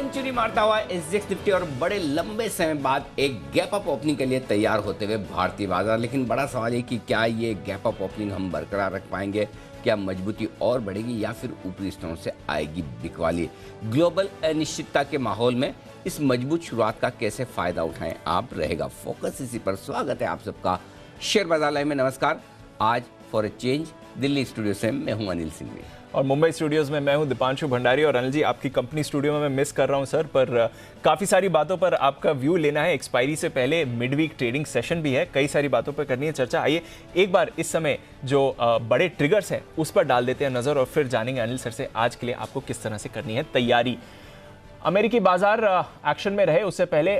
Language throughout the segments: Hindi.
सेंचुरी मारता हुआ एसजीएक्स निफ्टी और बड़े लंबे समय बाद एक गैप अप ओपनिंग के लिए तैयार होते हुए भारतीय बाजार। लेकिन बड़ा सवाल है कि क्या ये गैप अप ओपनिंग हम बरकरार रख पाएंगे, क्या मजबूती और बढ़ेगी या फिर ऊपरी स्तरों से आएगी बिकवाली। ग्लोबल अनिश्चितता के माहौल में इस मजबूत शुरुआत का कैसे फायदा उठाएं, आप रहेगा फोकस इसी पर। स्वागत है आप सबका शेयर बाजार लाइव में। नमस्कार। आज for a change Delhi studio से मैं हूं अनिल सिंघवी और मुंबई स्टूडियोज में मैं हूं दीपांशु भंडारी। और अनिल जी, आपकी कंपनी स्टूडियो में मैं मिस कर रहा हूं सर, पर काफ़ी सारी बातों पर आपका व्यू लेना है। एक्सपायरी से पहले मिड वीक ट्रेडिंग सेशन भी है, कई सारी बातों पर करनी है चर्चा। आइए एक बार इस समय जो बड़े ट्रिगर्स हैं उस पर डाल देते हैं नज़र और फिर जानेंगे अनिल सर से आज के लिए आपको किस तरह से करनी है तैयारी। अमेरिकी बाजार एक्शन में रहे, उससे पहले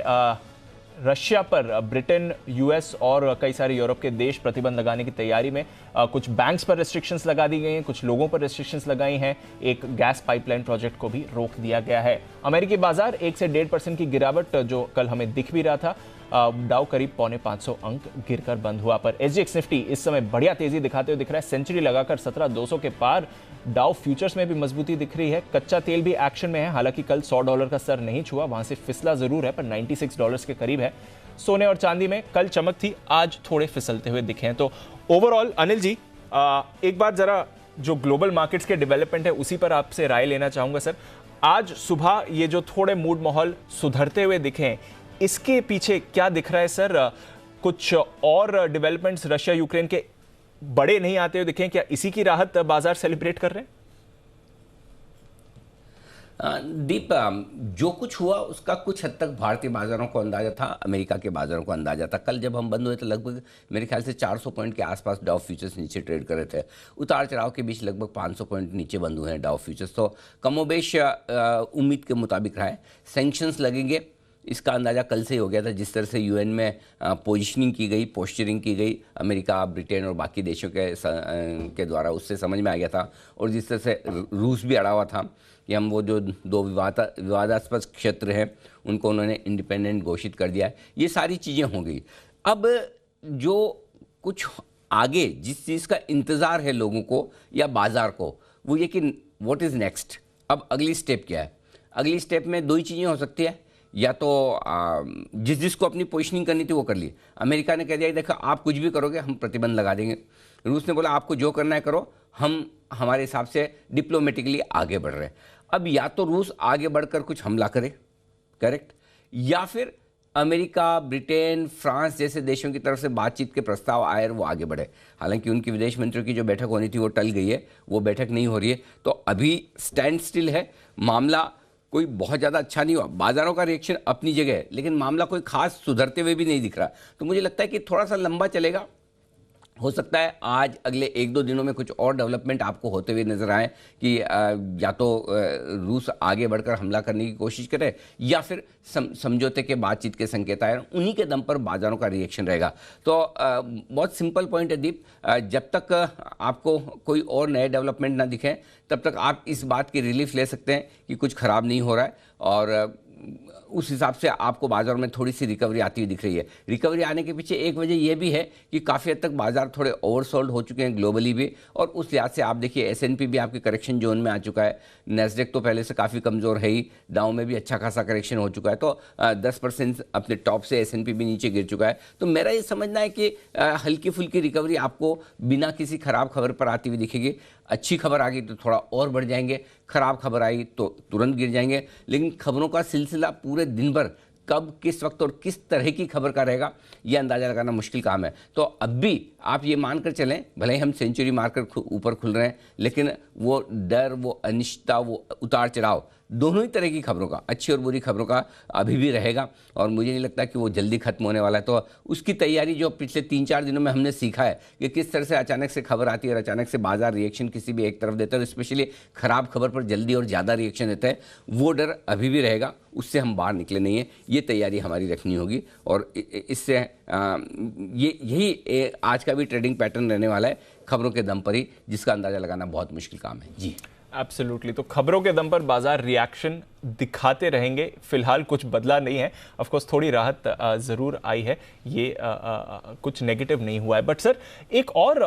रशिया पर ब्रिटेन, यूएस और कई सारे यूरोप के देश प्रतिबंध लगाने की तैयारी में। कुछ बैंक्स पर रेस्ट्रिक्शंस लगा दी गई हैं, कुछ लोगों पर रेस्ट्रिक्शंस लगाई हैं, एक गैस पाइपलाइन प्रोजेक्ट को भी रोक दिया गया है। अमेरिकी बाजार 1 से 1.5% की गिरावट जो कल हमें दिख भी रहा था। डाउ करीब 450 अंक गिरकर बंद हुआ, पर एसजीएक्स निफ्टी इस समय बढ़िया तेजी दिखाते हुए दिख रहा है। सेंचुरी लगाकर 17,200 के पार। डाउ फ्यूचर्स में भी मजबूती दिख रही है। कच्चा तेल भी एक्शन में है, हालांकि कल $100 का स्तर नहीं छुआ, वहां से फिसला जरूर है पर $96 के करीब है। सोने और चांदी में कल चमक थी, आज थोड़े फिसलते हुए दिखे हैं। तो ओवरऑल अनिल जी, एक बार जरा जो ग्लोबल मार्केट्स के डेवलपमेंट है उसी पर आपसे राय लेना चाहूंगा सर। आज सुबह ये जो थोड़े मूड माहौल सुधरते हुए दिखे हैं, इसके पीछे क्या दिख रहा है सर? कुछ और डेवलपमेंट्स रशिया यूक्रेन के बड़े नहीं आते हुए दिखे हैं, क्या इसी की राहत बाजार सेलिब्रेट कर रहे हैं? दीप, जो कुछ हुआ उसका कुछ हद तक भारतीय बाजारों को अंदाजा था, अमेरिका के बाजारों को अंदाजा था। कल जब हम बंद हुए तो लगभग मेरे ख्याल से 400 पॉइंट के आसपास डाउ फ्यूचर्स नीचे ट्रेड कर रहे थे। उतार चढ़ाव के बीच लगभग 500 पॉइंट नीचे बंद हुए हैं डाउ फ्यूचर्स। तो कमोबेश उम्मीद के मुताबिक रहा है। सैंक्शंस लगेंगे इसका अंदाज़ा कल से ही हो गया था। जिस तरह से यूएन में पोजिशनिंग की गई, पोस्चरिंग की गई अमेरिका, ब्रिटेन और बाकी देशों के द्वारा, उससे समझ में आ गया था। और जिस तरह से रूस भी अड़ा हुआ था कि हम वो जो दो विवादास्पद क्षेत्र हैं उनको उन्होंने इंडिपेंडेंट घोषित कर दिया है, ये सारी चीज़ें हो गई। अब जो कुछ आगे जिस चीज़ का इंतज़ार है लोगों को या बाजार को, वो ये कि व्हाट इज़ नेक्स्ट, अब अगली स्टेप क्या है। अगली स्टेप में दो ही चीज़ें हो सकती है, या तो जिसको अपनी पोजीशनिंग करनी थी वो कर ली। अमेरिका ने कह दिया देखो आप कुछ भी करोगे हम प्रतिबंध लगा देंगे। रूस ने बोला आपको जो करना है करो, हम हमारे हिसाब से डिप्लोमेटिकली आगे बढ़ रहे हैं। अब या तो रूस आगे बढ़कर कुछ हमला करे, करेक्ट, या फिर अमेरिका, ब्रिटेन, फ्रांस जैसे देशों की तरफ से बातचीत के प्रस्ताव आए और वो आगे बढ़े। हालांकि उनकी विदेश मंत्रियों की जो बैठक होनी थी वो टल गई है, वो बैठक नहीं हो रही है। तो अभी स्टैंड स्टिल है मामला, कोई बहुत ज़्यादा अच्छा नहीं हुआ। बाजारों का रिएक्शन अपनी जगह है, लेकिन मामला कोई खास सुधरते हुए भी नहीं दिख रहा। तो मुझे लगता है कि थोड़ा सा लंबा चलेगा। हो सकता है आज अगले 1-2 दिनों में कुछ और डेवलपमेंट आपको होते हुए नजर आए कि या तो रूस आगे बढ़कर हमला करने की कोशिश करे या फिर समझौते के बातचीत के संकेत आए, उन्हीं के दम पर बाजारों का रिएक्शन रहेगा। तो बहुत सिंपल पॉइंट है दीप, जब तक आपको कोई और नए डेवलपमेंट ना दिखे तब तक आप इस बात की रिलीफ ले सकते हैं कि कुछ खराब नहीं हो रहा है। और उस हिसाब से आपको बाजार में थोड़ी सी रिकवरी आती हुई दिख रही है। रिकवरी आने के पीछे एक वजह यह भी है कि काफ़ी हद तक बाजार थोड़े ओवरसोल्ड हो चुके हैं ग्लोबली भी, और उस लिहाज से आप देखिए एसएनपी भी आपके करेक्शन जोन में आ चुका है। नैस्डैक तो पहले से काफ़ी कमज़ोर है ही, डाउ में भी अच्छा खासा करेक्शन हो चुका है। तो 10% अपने टॉप से एसएनपी भी नीचे गिर चुका है। तो मेरा ये समझना है कि हल्की फुल्की रिकवरी आपको बिना किसी खराब खबर पर आती हुई दिखेगी। अच्छी खबर आ गई तो थोड़ा और बढ़ जाएंगे, खराब खबर आई तो तुरंत गिर जाएंगे। लेकिन खबरों का सिलसिला पूरे दिन भर कब, किस वक्त और किस तरह की खबर का रहेगा, यह अंदाजा लगाना मुश्किल काम है। तो अब भी आप ये मानकर चलें, भले ही हम सेंचुरी मारकर ऊपर खुल रहे हैं, लेकिन वो डर, वो अनिश्चितता, वो उतार चढ़ाव, दोनों ही तरह की खबरों का, अच्छी और बुरी खबरों का अभी भी रहेगा। और मुझे नहीं लगता कि वो जल्दी खत्म होने वाला है। तो उसकी तैयारी जो पिछले 3-4 दिनों में हमने सीखा है कि किस तरह से अचानक से खबर आती है और अचानक से बाजार रिएक्शन किसी भी एक तरफ देता है, स्पेशली खराब खबर पर जल्दी और ज़्यादा रिएक्शन देता है, वो डर अभी भी रहेगा। उससे हम बाहर निकले नहीं है, ये तैयारी हमारी रखनी होगी। और इससे यही आज का भी ट्रेडिंग पैटर्न रहने वाला है, खबरों के दम पर ही, जिसका अंदाजा लगाना बहुत मुश्किल काम है। जी एब्सोल्युटली। तो खबरों के दम पर बाजार रिएक्शन दिखाते रहेंगे। फिलहाल कुछ बदला नहीं है, ऑफ कोर्स थोड़ी राहत ज़रूर आई है, ये कुछ नेगेटिव नहीं हुआ है। बट सर एक और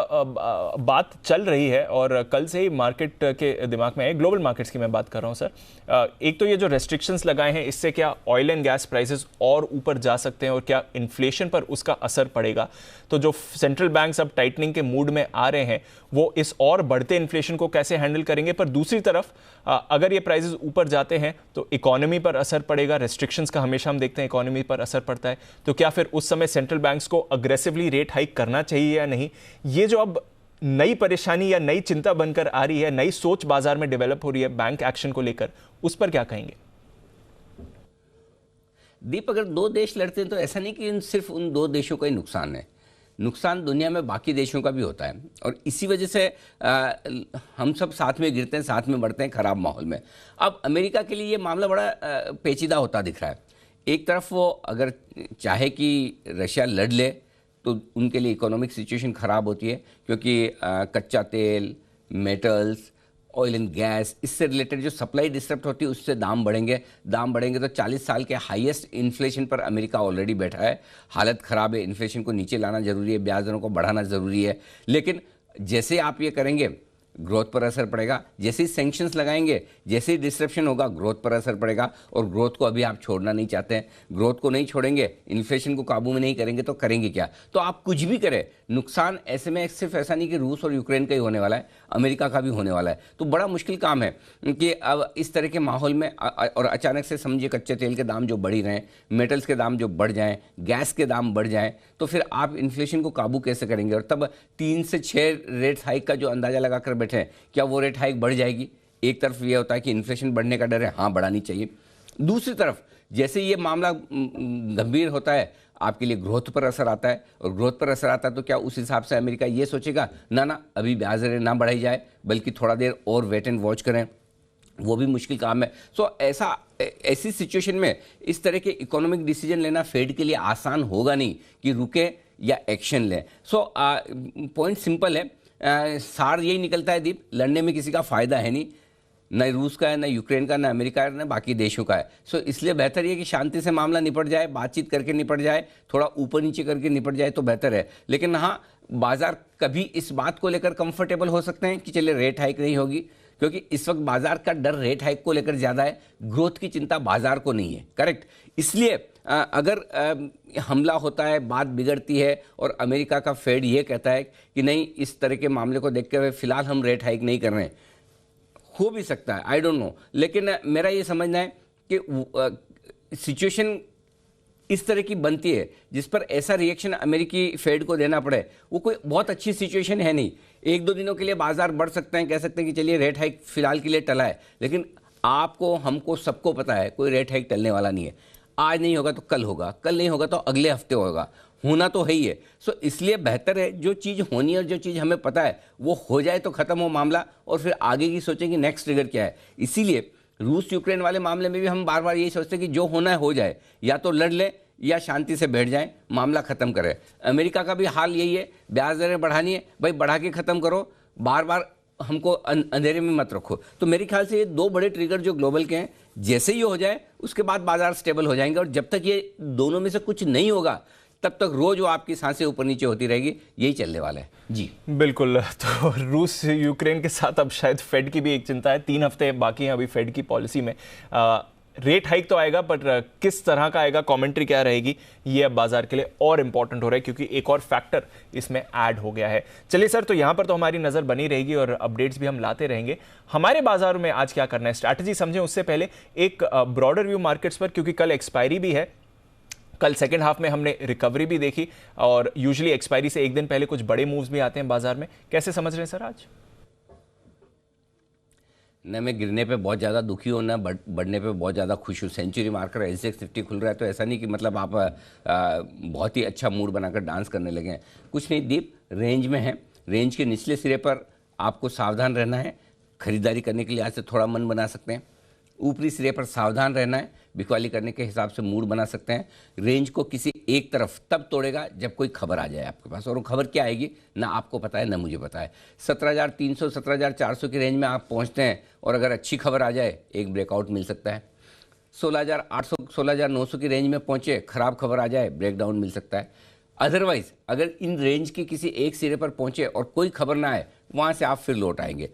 बात चल रही है और कल से ही मार्केट के दिमाग में है, ग्लोबल मार्केट्स की मैं बात कर रहा हूँ सर। एक तो ये जो रेस्ट्रिक्शंस लगाए हैं, इससे क्या ऑयल एंड गैस प्राइसेस और ऊपर जा सकते हैं और क्या इन्फ्लेशन पर उसका असर पड़ेगा? तो जो सेंट्रल बैंक्स अब टाइटनिंग के मूड में आ रहे हैं, वो इस और बढ़ते इन्फ्लेशन को कैसे हैंडल करेंगे? पर दूसरी तरफ अगर ये प्राइसेस ऊपर जाते हैं तो इकोनॉमी पर असर पड़ेगा। रेस्ट्रिक्शंस का हमेशा हम देखते हैं इकोनॉमी पर असर पड़ता है, तो क्या फिर उस समय सेंट्रल बैंक्स को अग्रेसिवली रेट हाइक करना चाहिए या नहीं? ये जो अब नई परेशानी या नई चिंता बनकर आ रही है, नई सोच बाजार में डेवलप हो रही है बैंक एक्शन को लेकर, उस पर क्या कहेंगे? दीप, अगर दो देश लड़ते हैं तो ऐसा नहीं कि सिर्फ उन दो देशों का ही नुकसान है, नुकसान दुनिया में बाकी देशों का भी होता है। और इसी वजह से हम सब साथ में गिरते हैं, साथ में बढ़ते हैं खराब माहौल में। अब अमेरिका के लिए ये मामला बड़ा पेचीदा होता दिख रहा है। एक तरफ वो अगर चाहे कि रशिया लड़ ले तो उनके लिए इकोनॉमिक सिचुएशन ख़राब होती है, क्योंकि कच्चा तेल, मेटल्स, ऑयल एंड गैस, इससे रिलेटेड जो सप्लाई डिस्टर्ब होती है उससे दाम बढ़ेंगे तो 40 साल के हाईएस्ट इन्फ्लेशन पर अमेरिका ऑलरेडी बैठा है। हालत ख़राब है, इन्फ्लेशन को नीचे लाना ज़रूरी है, ब्याज दरों को बढ़ाना ज़रूरी है। लेकिन जैसे आप ये करेंगे ग्रोथ पर असर पड़ेगा, जैसे ही सैंक्शंस लगाएंगे, जैसे ही डिस्ट्रप्शन होगा ग्रोथ पर असर पड़ेगा। और ग्रोथ को अभी आप छोड़ना नहीं चाहते हैं, ग्रोथ को नहीं छोड़ेंगे, इन्फ्लेशन को काबू में नहीं करेंगे तो करेंगे क्या? तो आप कुछ भी करें, नुकसान ऐसे में सिर्फ ऐसा नहीं कि रूस और यूक्रेन का ही होने वाला है, अमेरिका का भी होने वाला है। तो बड़ा मुश्किल काम है कि अब इस तरह के माहौल में और अचानक से समझिए कच्चे तेल के दाम जो बढ़ ही रहे हैं, मेटल्स के दाम जो बढ़ जाएँ, गैस के दाम बढ़ जाएँ, तो फिर आप इन्फ्लेशन को काबू कैसे करेंगे? और तब 3 से 6 रेट हाइक का जो अंदाज़ा लगाकर बैठे हैं, क्या वो रेट हाइक बढ़ जाएगी? एक तरफ ये होता है कि इन्फ्लेशन बढ़ने का डर है, हाँ बढ़ानी चाहिए। दूसरी तरफ जैसे ये मामला गंभीर होता है, आपके लिए ग्रोथ पर असर आता है, और ग्रोथ पर असर आता है तो क्या उस हिसाब से अमेरिका ये सोचेगा ना अभी ब्याज दरें ना बढ़ाई जाए, बल्कि थोड़ा देर और वेट एंड वॉच करें? वो भी मुश्किल काम है। ऐसी सिचुएशन में इस तरह के इकोनॉमिक डिसीजन लेना फेड के लिए आसान होगा नहीं कि रुके या एक्शन लें। पॉइंट सिंपल है, सार यही निकलता है दीप, लड़ने में किसी का फायदा है नहीं, न रूस का है, न यूक्रेन का, न अमेरिका का, न बाकी देशों का है। इसलिए बेहतर ये कि शांति से मामला निपट जाए, बातचीत करके निपट जाए, थोड़ा ऊपर नीचे करके निपट जाए तो बेहतर है। लेकिन हाँ, बाजार कभी इस बात को लेकर कंफर्टेबल हो सकते हैं कि चलिए रेट हाइक नहीं होगी, क्योंकि इस वक्त बाजार का डर रेट हाइक को लेकर ज़्यादा है, ग्रोथ की चिंता बाजार को नहीं है। करेक्ट। इसलिए अगर हमला होता है, बात बिगड़ती है और अमेरिका का फेड ये कहता है कि नहीं, इस तरह के मामले को देखते हुए फिलहाल हम रेट हाइक नहीं कर रहे हैं, हो भी सकता है, आई डोंट नो। लेकिन मेरा ये समझना है कि सिचुएशन इस तरह की बनती है जिस पर ऐसा रिएक्शन अमेरिकी फेड को देना पड़े, वो कोई बहुत अच्छी सिचुएशन है नहीं। 1-2 दिनों के लिए बाजार बढ़ सकते हैं, कह सकते हैं कि चलिए रेट हाइक फिलहाल के लिए टला है, लेकिन आपको, हमको, सबको पता है कोई रेट हाइक टलने वाला नहीं है। आज नहीं होगा तो कल होगा, कल नहीं होगा तो अगले हफ्ते होगा, होना तो है ही है। इसलिए बेहतर है जो चीज़ होनी है और जो चीज़ हमें पता है वो हो जाए तो ख़त्म हो मामला, और फिर आगे की सोचें कि नेक्स्ट ट्रिगर क्या है। इसीलिए रूस यूक्रेन वाले मामले में भी हम बार बार यही सोचते हैं कि जो होना है हो जाए, या तो लड़ लें या शांति से बैठ जाएं, मामला ख़त्म करें। अमेरिका का भी हाल यही है, ब्याज दरें बढ़ानी है, भाई बढ़ा के ख़त्म करो, बार बार हमको अंधेरे में मत रखो। तो मेरे ख्याल से ये 2 बड़े ट्रिगर जो ग्लोबल के हैं, जैसे ही हो जाए उसके बाद बाजार स्टेबल हो जाएंगे। और जब तक ये दोनों में से कुछ नहीं होगा तब तक रोज वो आपकी सांसें ऊपर नीचे होती रहेगी, यही चलने वाला है जी। बिल्कुल। तो रूस यूक्रेन के साथ अब शायद फेड की भी एक चिंता है, 3 हफ्ते बाकी हैं अभी फेड की पॉलिसी में। रेट हाइक तो आएगा, पर किस तरह का आएगा, कमेंट्री क्या रहेगी, ये अब बाजार के लिए और इंपॉर्टेंट हो रहा है, क्योंकि एक और फैक्टर इसमें ऐड हो गया है। चलिए सर, तो यहां पर तो हमारी नजर बनी रहेगी और अपडेट्स भी हम लाते रहेंगे। हमारे बाजार में आज क्या करना है, स्ट्रैटेजी समझें उससे पहले एक ब्रॉडर व्यू मार्केट्स पर, क्योंकि कल एक्सपायरी भी है। कल सेकेंड हाफ में हमने रिकवरी भी देखी, और यूजुअली एक्सपायरी से एक दिन पहले कुछ बड़े मूव्स भी आते हैं बाजार में। कैसे समझ रहे हैं सर आज? न मैं गिरने पे बहुत ज़्यादा दुखी हूँ, न बढ़ने पे बहुत ज़्यादा खुश हूँ। सेंचुरी मारकर एसजेक्स 50 खुल रहा है तो ऐसा नहीं कि मतलब आप बहुत ही अच्छा मूड बनाकर डांस करने लगे हैं। कुछ नहीं दीप, रेंज में है, रेंज के निचले सिरे पर आपको सावधान रहना है। खरीदारी करने के लिए आज से थोड़ा मन बना सकते हैं। ऊपरी सिरे पर सावधान रहना है, बिकवाली करने के हिसाब से मूड बना सकते हैं। रेंज को किसी एक तरफ तब तोड़ेगा जब कोई खबर आ जाए आपके पास, और वो खबर क्या आएगी ना आपको पता है ना मुझे पता है। 17,300 17,400 की रेंज में आप पहुंचते हैं, और अगर अच्छी खबर आ जाए एक ब्रेकआउट मिल सकता है। 16,800 16,900 की रेंज में पहुंचे, खराब खबर आ जाए, ब्रेकडाउन मिल सकता है। अदरवाइज अगर इन रेंज के किसी एक सिरे पर पहुंचे और कोई खबर ना आए, वहां से आप फिर लौट आएंगे।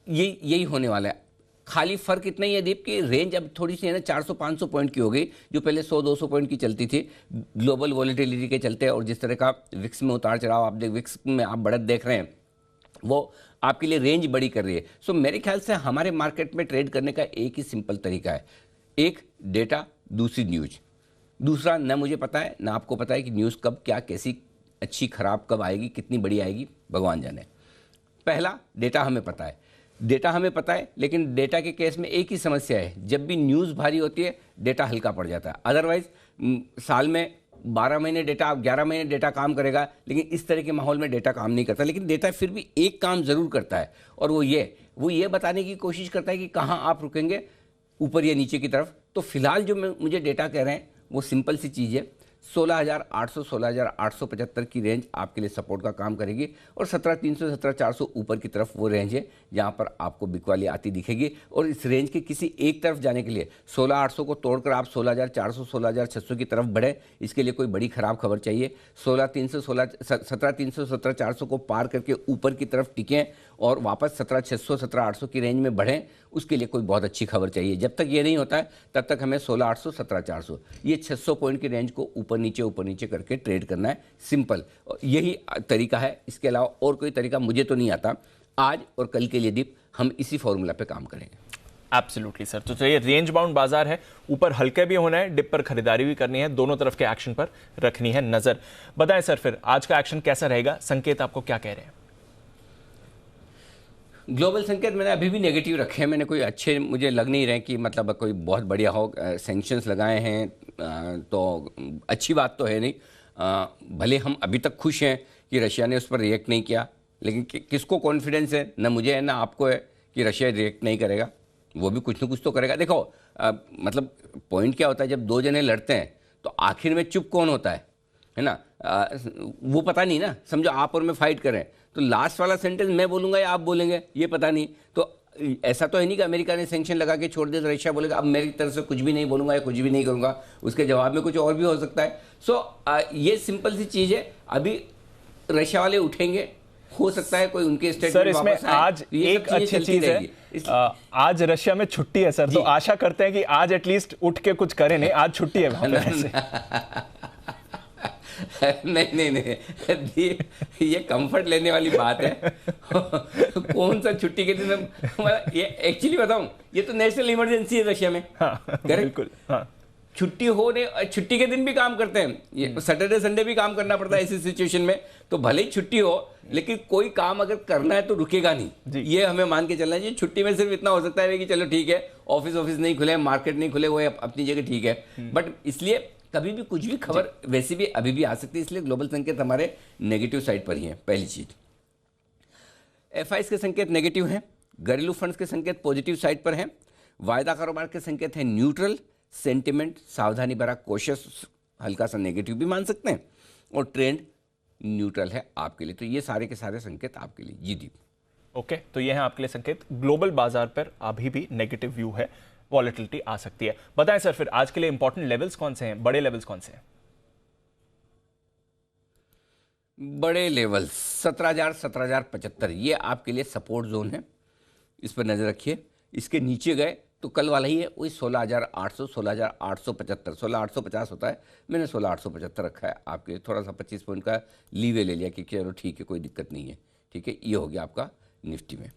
यही होने वाला है। खाली फर्क इतना ही है दीप कि रेंज अब थोड़ी सी है ना 400-500 पॉइंट की हो गई, जो पहले 100-200 पॉइंट की चलती थी ग्लोबल वॉलेटिलिटी के चलते, और जिस तरह का विक्स में उतार चढ़ाव आप विक्स में आप बढ़त देख रहे हैं, वो आपके लिए रेंज बड़ी कर रही है। सो मेरे ख्याल से हमारे मार्केट में ट्रेड करने का एक ही सिंपल तरीका है, एक डेटा, दूसरी न्यूज। दूसरा न मुझे पता है ना आपको पता है कि न्यूज़ कब क्या कैसी अच्छी खराब कब आएगी, कितनी बड़ी आएगी, भगवान जाने। पहला डेटा हमें पता है, डेटा हमें पता है, लेकिन डेटा के केस में एक ही समस्या है, जब भी न्यूज़ भारी होती है डेटा हल्का पड़ जाता है। अदरवाइज साल में 12 महीने डेटा, 11 महीने डेटा काम करेगा, लेकिन इस तरह के माहौल में डेटा काम नहीं करता। लेकिन डेटा फिर भी एक काम ज़रूर करता है, और वो ये बताने की कोशिश करता है कि कहाँ आप रुकेंगे, ऊपर या नीचे की तरफ। तो फिलहाल जो मुझे डेटा कह रहे हैं वो सिंपल सी चीज़ है, 16,800 16,875 की रेंज आपके लिए सपोर्ट का काम करेगी, और 17,300 17,400 ऊपर की तरफ वो रेंज है जहां पर आपको बिकवाली आती दिखेगी। और इस रेंज के किसी एक तरफ जाने के लिए 16,800 को तोड़कर आप 16,400 16,600 की तरफ बढ़े, इसके लिए कोई बड़ी खराब खबर चाहिए। 17,300 17,400 को पार करके ऊपर की तरफ टिकें और वापस 17,600 17,800 की रेंज में बढ़ें, उसके लिए कोई बहुत अच्छी खबर चाहिए। जब तक ये नहीं होता है तब तक हमें 16,800 17,400 ये 600 पॉइंट की रेंज को ऊपर नीचे करके ट्रेड करना है। सिंपल यही तरीका है, इसके अलावा और कोई तरीका मुझे तो नहीं आता। आज और कल के लिए दीप हम इसी फॉर्मूला पे काम करेंगे। Absolutely sir. तो चलिए, रेंज बाउंड बाजार है, ऊपर हल्के भी होना है, डिप पर खरीदारी भी करनी है, दोनों तरफ के एक्शन पर रखनी है नजर। बताएं सर, फिर आज का एक्शन कैसा रहेगा, संकेत आपको क्या कह रहे हैं? ग्लोबल संकेत मैंने अभी भी नेगेटिव रखे हैं, मैंने कोई अच्छे मुझे लग नहीं रहे कि मतलब कोई बहुत बढ़िया हो। सैंक्शंस लगाए हैं तो अच्छी बात तो है नहीं। भले हम अभी तक खुश हैं कि रशिया ने उस पर रिएक्ट नहीं किया, लेकिन किसको कॉन्फिडेंस है, ना मुझे है ना आपको है कि रशिया रिएक्ट नहीं करेगा, वो भी कुछ ना कुछ तो करेगा। देखो मतलब पॉइंट क्या होता है, जब दो जने लड़ते हैं तो आखिर में चुप कौन होता है ना? वो पता नहीं ना। समझो आप और मैं फाइट करें तो लास्ट वाला सेंटेंस मैं बोलूंगा या आप बोलेंगे, ये पता नहीं। तो ऐसा तो है नहीं कि अमेरिका ने सैंक्शन लगा के छोड़ दिया तो रशिया बोलेगा अब मेरी तरफ से कुछ भी नहीं बोलूंगा या कुछ भी नहीं करूंगा, उसके जवाब में कुछ और भी हो सकता है। ये सिंपल सी चीज़ है। अभी रशिया वाले उठेंगे, हो सकता है कोई उनके स्टेटमेंट सर इसमें आज एक अच्छी चीज है, आज रशिया में छुट्टी है सर, तो आशा करते हैं कि आज एटलीस्ट उठ के कुछ करें। नहीं, आज छुट्टी है। नहीं, ये कंफर्ट लेने वाली बात है। कौन सा छुट्टी के दिन ये एक्चुअली बताऊं, ये तो नेशनल इमरजेंसी है रशिया में। हाँ, बिल्कुल। हाँ, छुट्टी के दिन भी काम करते हैं, ये सैटरडे संडे भी काम करना पड़ता है ऐसी सिचुएशन में। तो भले ही छुट्टी हो, लेकिन कोई काम अगर करना है तो रुकेगा नहीं, ये हमें मान के चलना चाहिए। छुट्टी में सिर्फ इतना हो सकता है कि चलो ठीक है, ऑफिस नहीं खुले, मार्केट नहीं खुले, वो अपनी जगह ठीक है। बट इसलिए कभी भी कुछ भी खबर वैसे भी अभी भी आ सकती है, इसलिए ग्लोबल संकेत हमारे नेगेटिव साइड पर ही है। पहली चीज, एफआईएस के संकेत नेगेटिव हैं, घरेलू फंड्स के संकेत पॉजिटिव साइड पर हैं, वायदा कारोबार के संकेत हैं न्यूट्रल, सेंटिमेंट सावधानी भरा कोशिश हल्का सा नेगेटिव भी मान सकते हैं, और ट्रेंड न्यूट्रल है आपके लिए। तो ये सारे के सारे संकेत आपके लिए। जी दीप। ओके, तो ये है आपके लिए संकेत। ग्लोबल बाजार पर अभी भी नेगेटिव व्यू है, वॉलेटिलिटी आ सकती है। बताएं सर, फिर आज के लिए इंपॉर्टेंट लेवल्स कौन से हैं, बड़े लेवल्स कौन से हैं? बड़े लेवल्स 17,000 17,075 ये आपके लिए सपोर्ट जोन है, इस पर नजर रखिए। इसके नीचे गए तो कल वाला ही है, वही 16,800 16,875 16,850 होता है, मैंने 16,875 रखा है आपके लिए। थोड़ा सा 25 पॉइंट का लीवे ले लिया कि चलो ठीक है, कोई दिक्कत नहीं है। ठीक है, ये हो गया आपका निफ्टी में।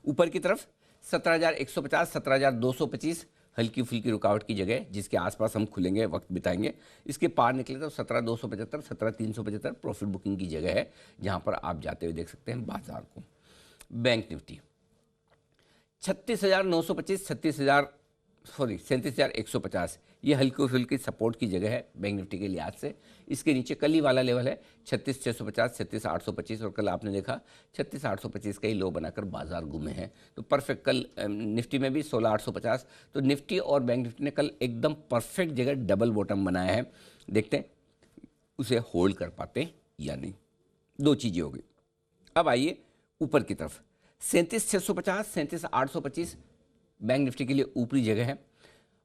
ऊपर की तरफ 17,150 17,225 हल्की फुल्की रुकावट की जगह, जिसके आसपास हम खुलेंगे, वक्त बिताएंगे। इसके पार निकले तो 17,275 17,375 प्रॉफिट बुकिंग की जगह है, जहां पर आप जाते हुए देख सकते हैं बाजार को। बैंक निफ्टी 36,925 37,150 ये हल्की फुल्की सपोर्ट की जगह है बैंक निफ्टी के लिहाज से। इसके नीचे कल ही वाला लेवल है 36,650 36,825, और कल आपने देखा 36,825 का ही लो बनाकर बाजार घूमे हैं। तो परफेक्ट कल निफ्टी में भी 16,850। तो निफ्टी और बैंक निफ्टी ने कल एकदम परफेक्ट जगह डबल बॉटम बनाया है। देखते हैं उसे होल्ड कर पाते या नहीं। दो चीज़ें हो गई। अब आइए ऊपर की तरफ 37,650 37,825 बैंक निफ्टी के लिए ऊपरी जगह है,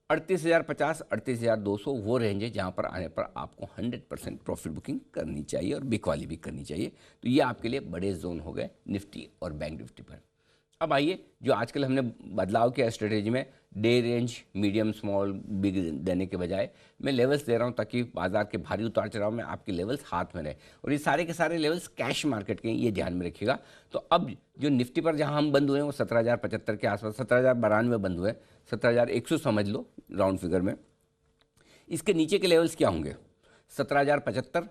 38,050 38,200 वो रेंज है जहाँ पर आने पर आपको 100% प्रॉफिट बुकिंग करनी चाहिए और बिक वाली भी करनी चाहिए। तो ये आपके लिए बड़े जोन हो गए निफ्टी और बैंक निफ्टी पर। अब आइए जो आजकल हमने बदलाव किया स्ट्रेटेजी में, day range medium small big देने के बजाय मैं लेवल्स दे रहा हूँ ताकि बाजार के भारी उतार चढ़ाव में आपके लेवल्स हाथ में रहे, और ये सारे के सारे लेवल्स कैश मार्केट के हैं, ये ध्यान में रखिएगा। तो अब जो निफ्टी पर जहाँ हम बंद हुए हैं वो 17,075 के आसपास, 17,092 बंद हुए, 17,100 समझ लो राउंड फिगर में। इसके नीचे के लेवल्स क्या होंगे? 17,075,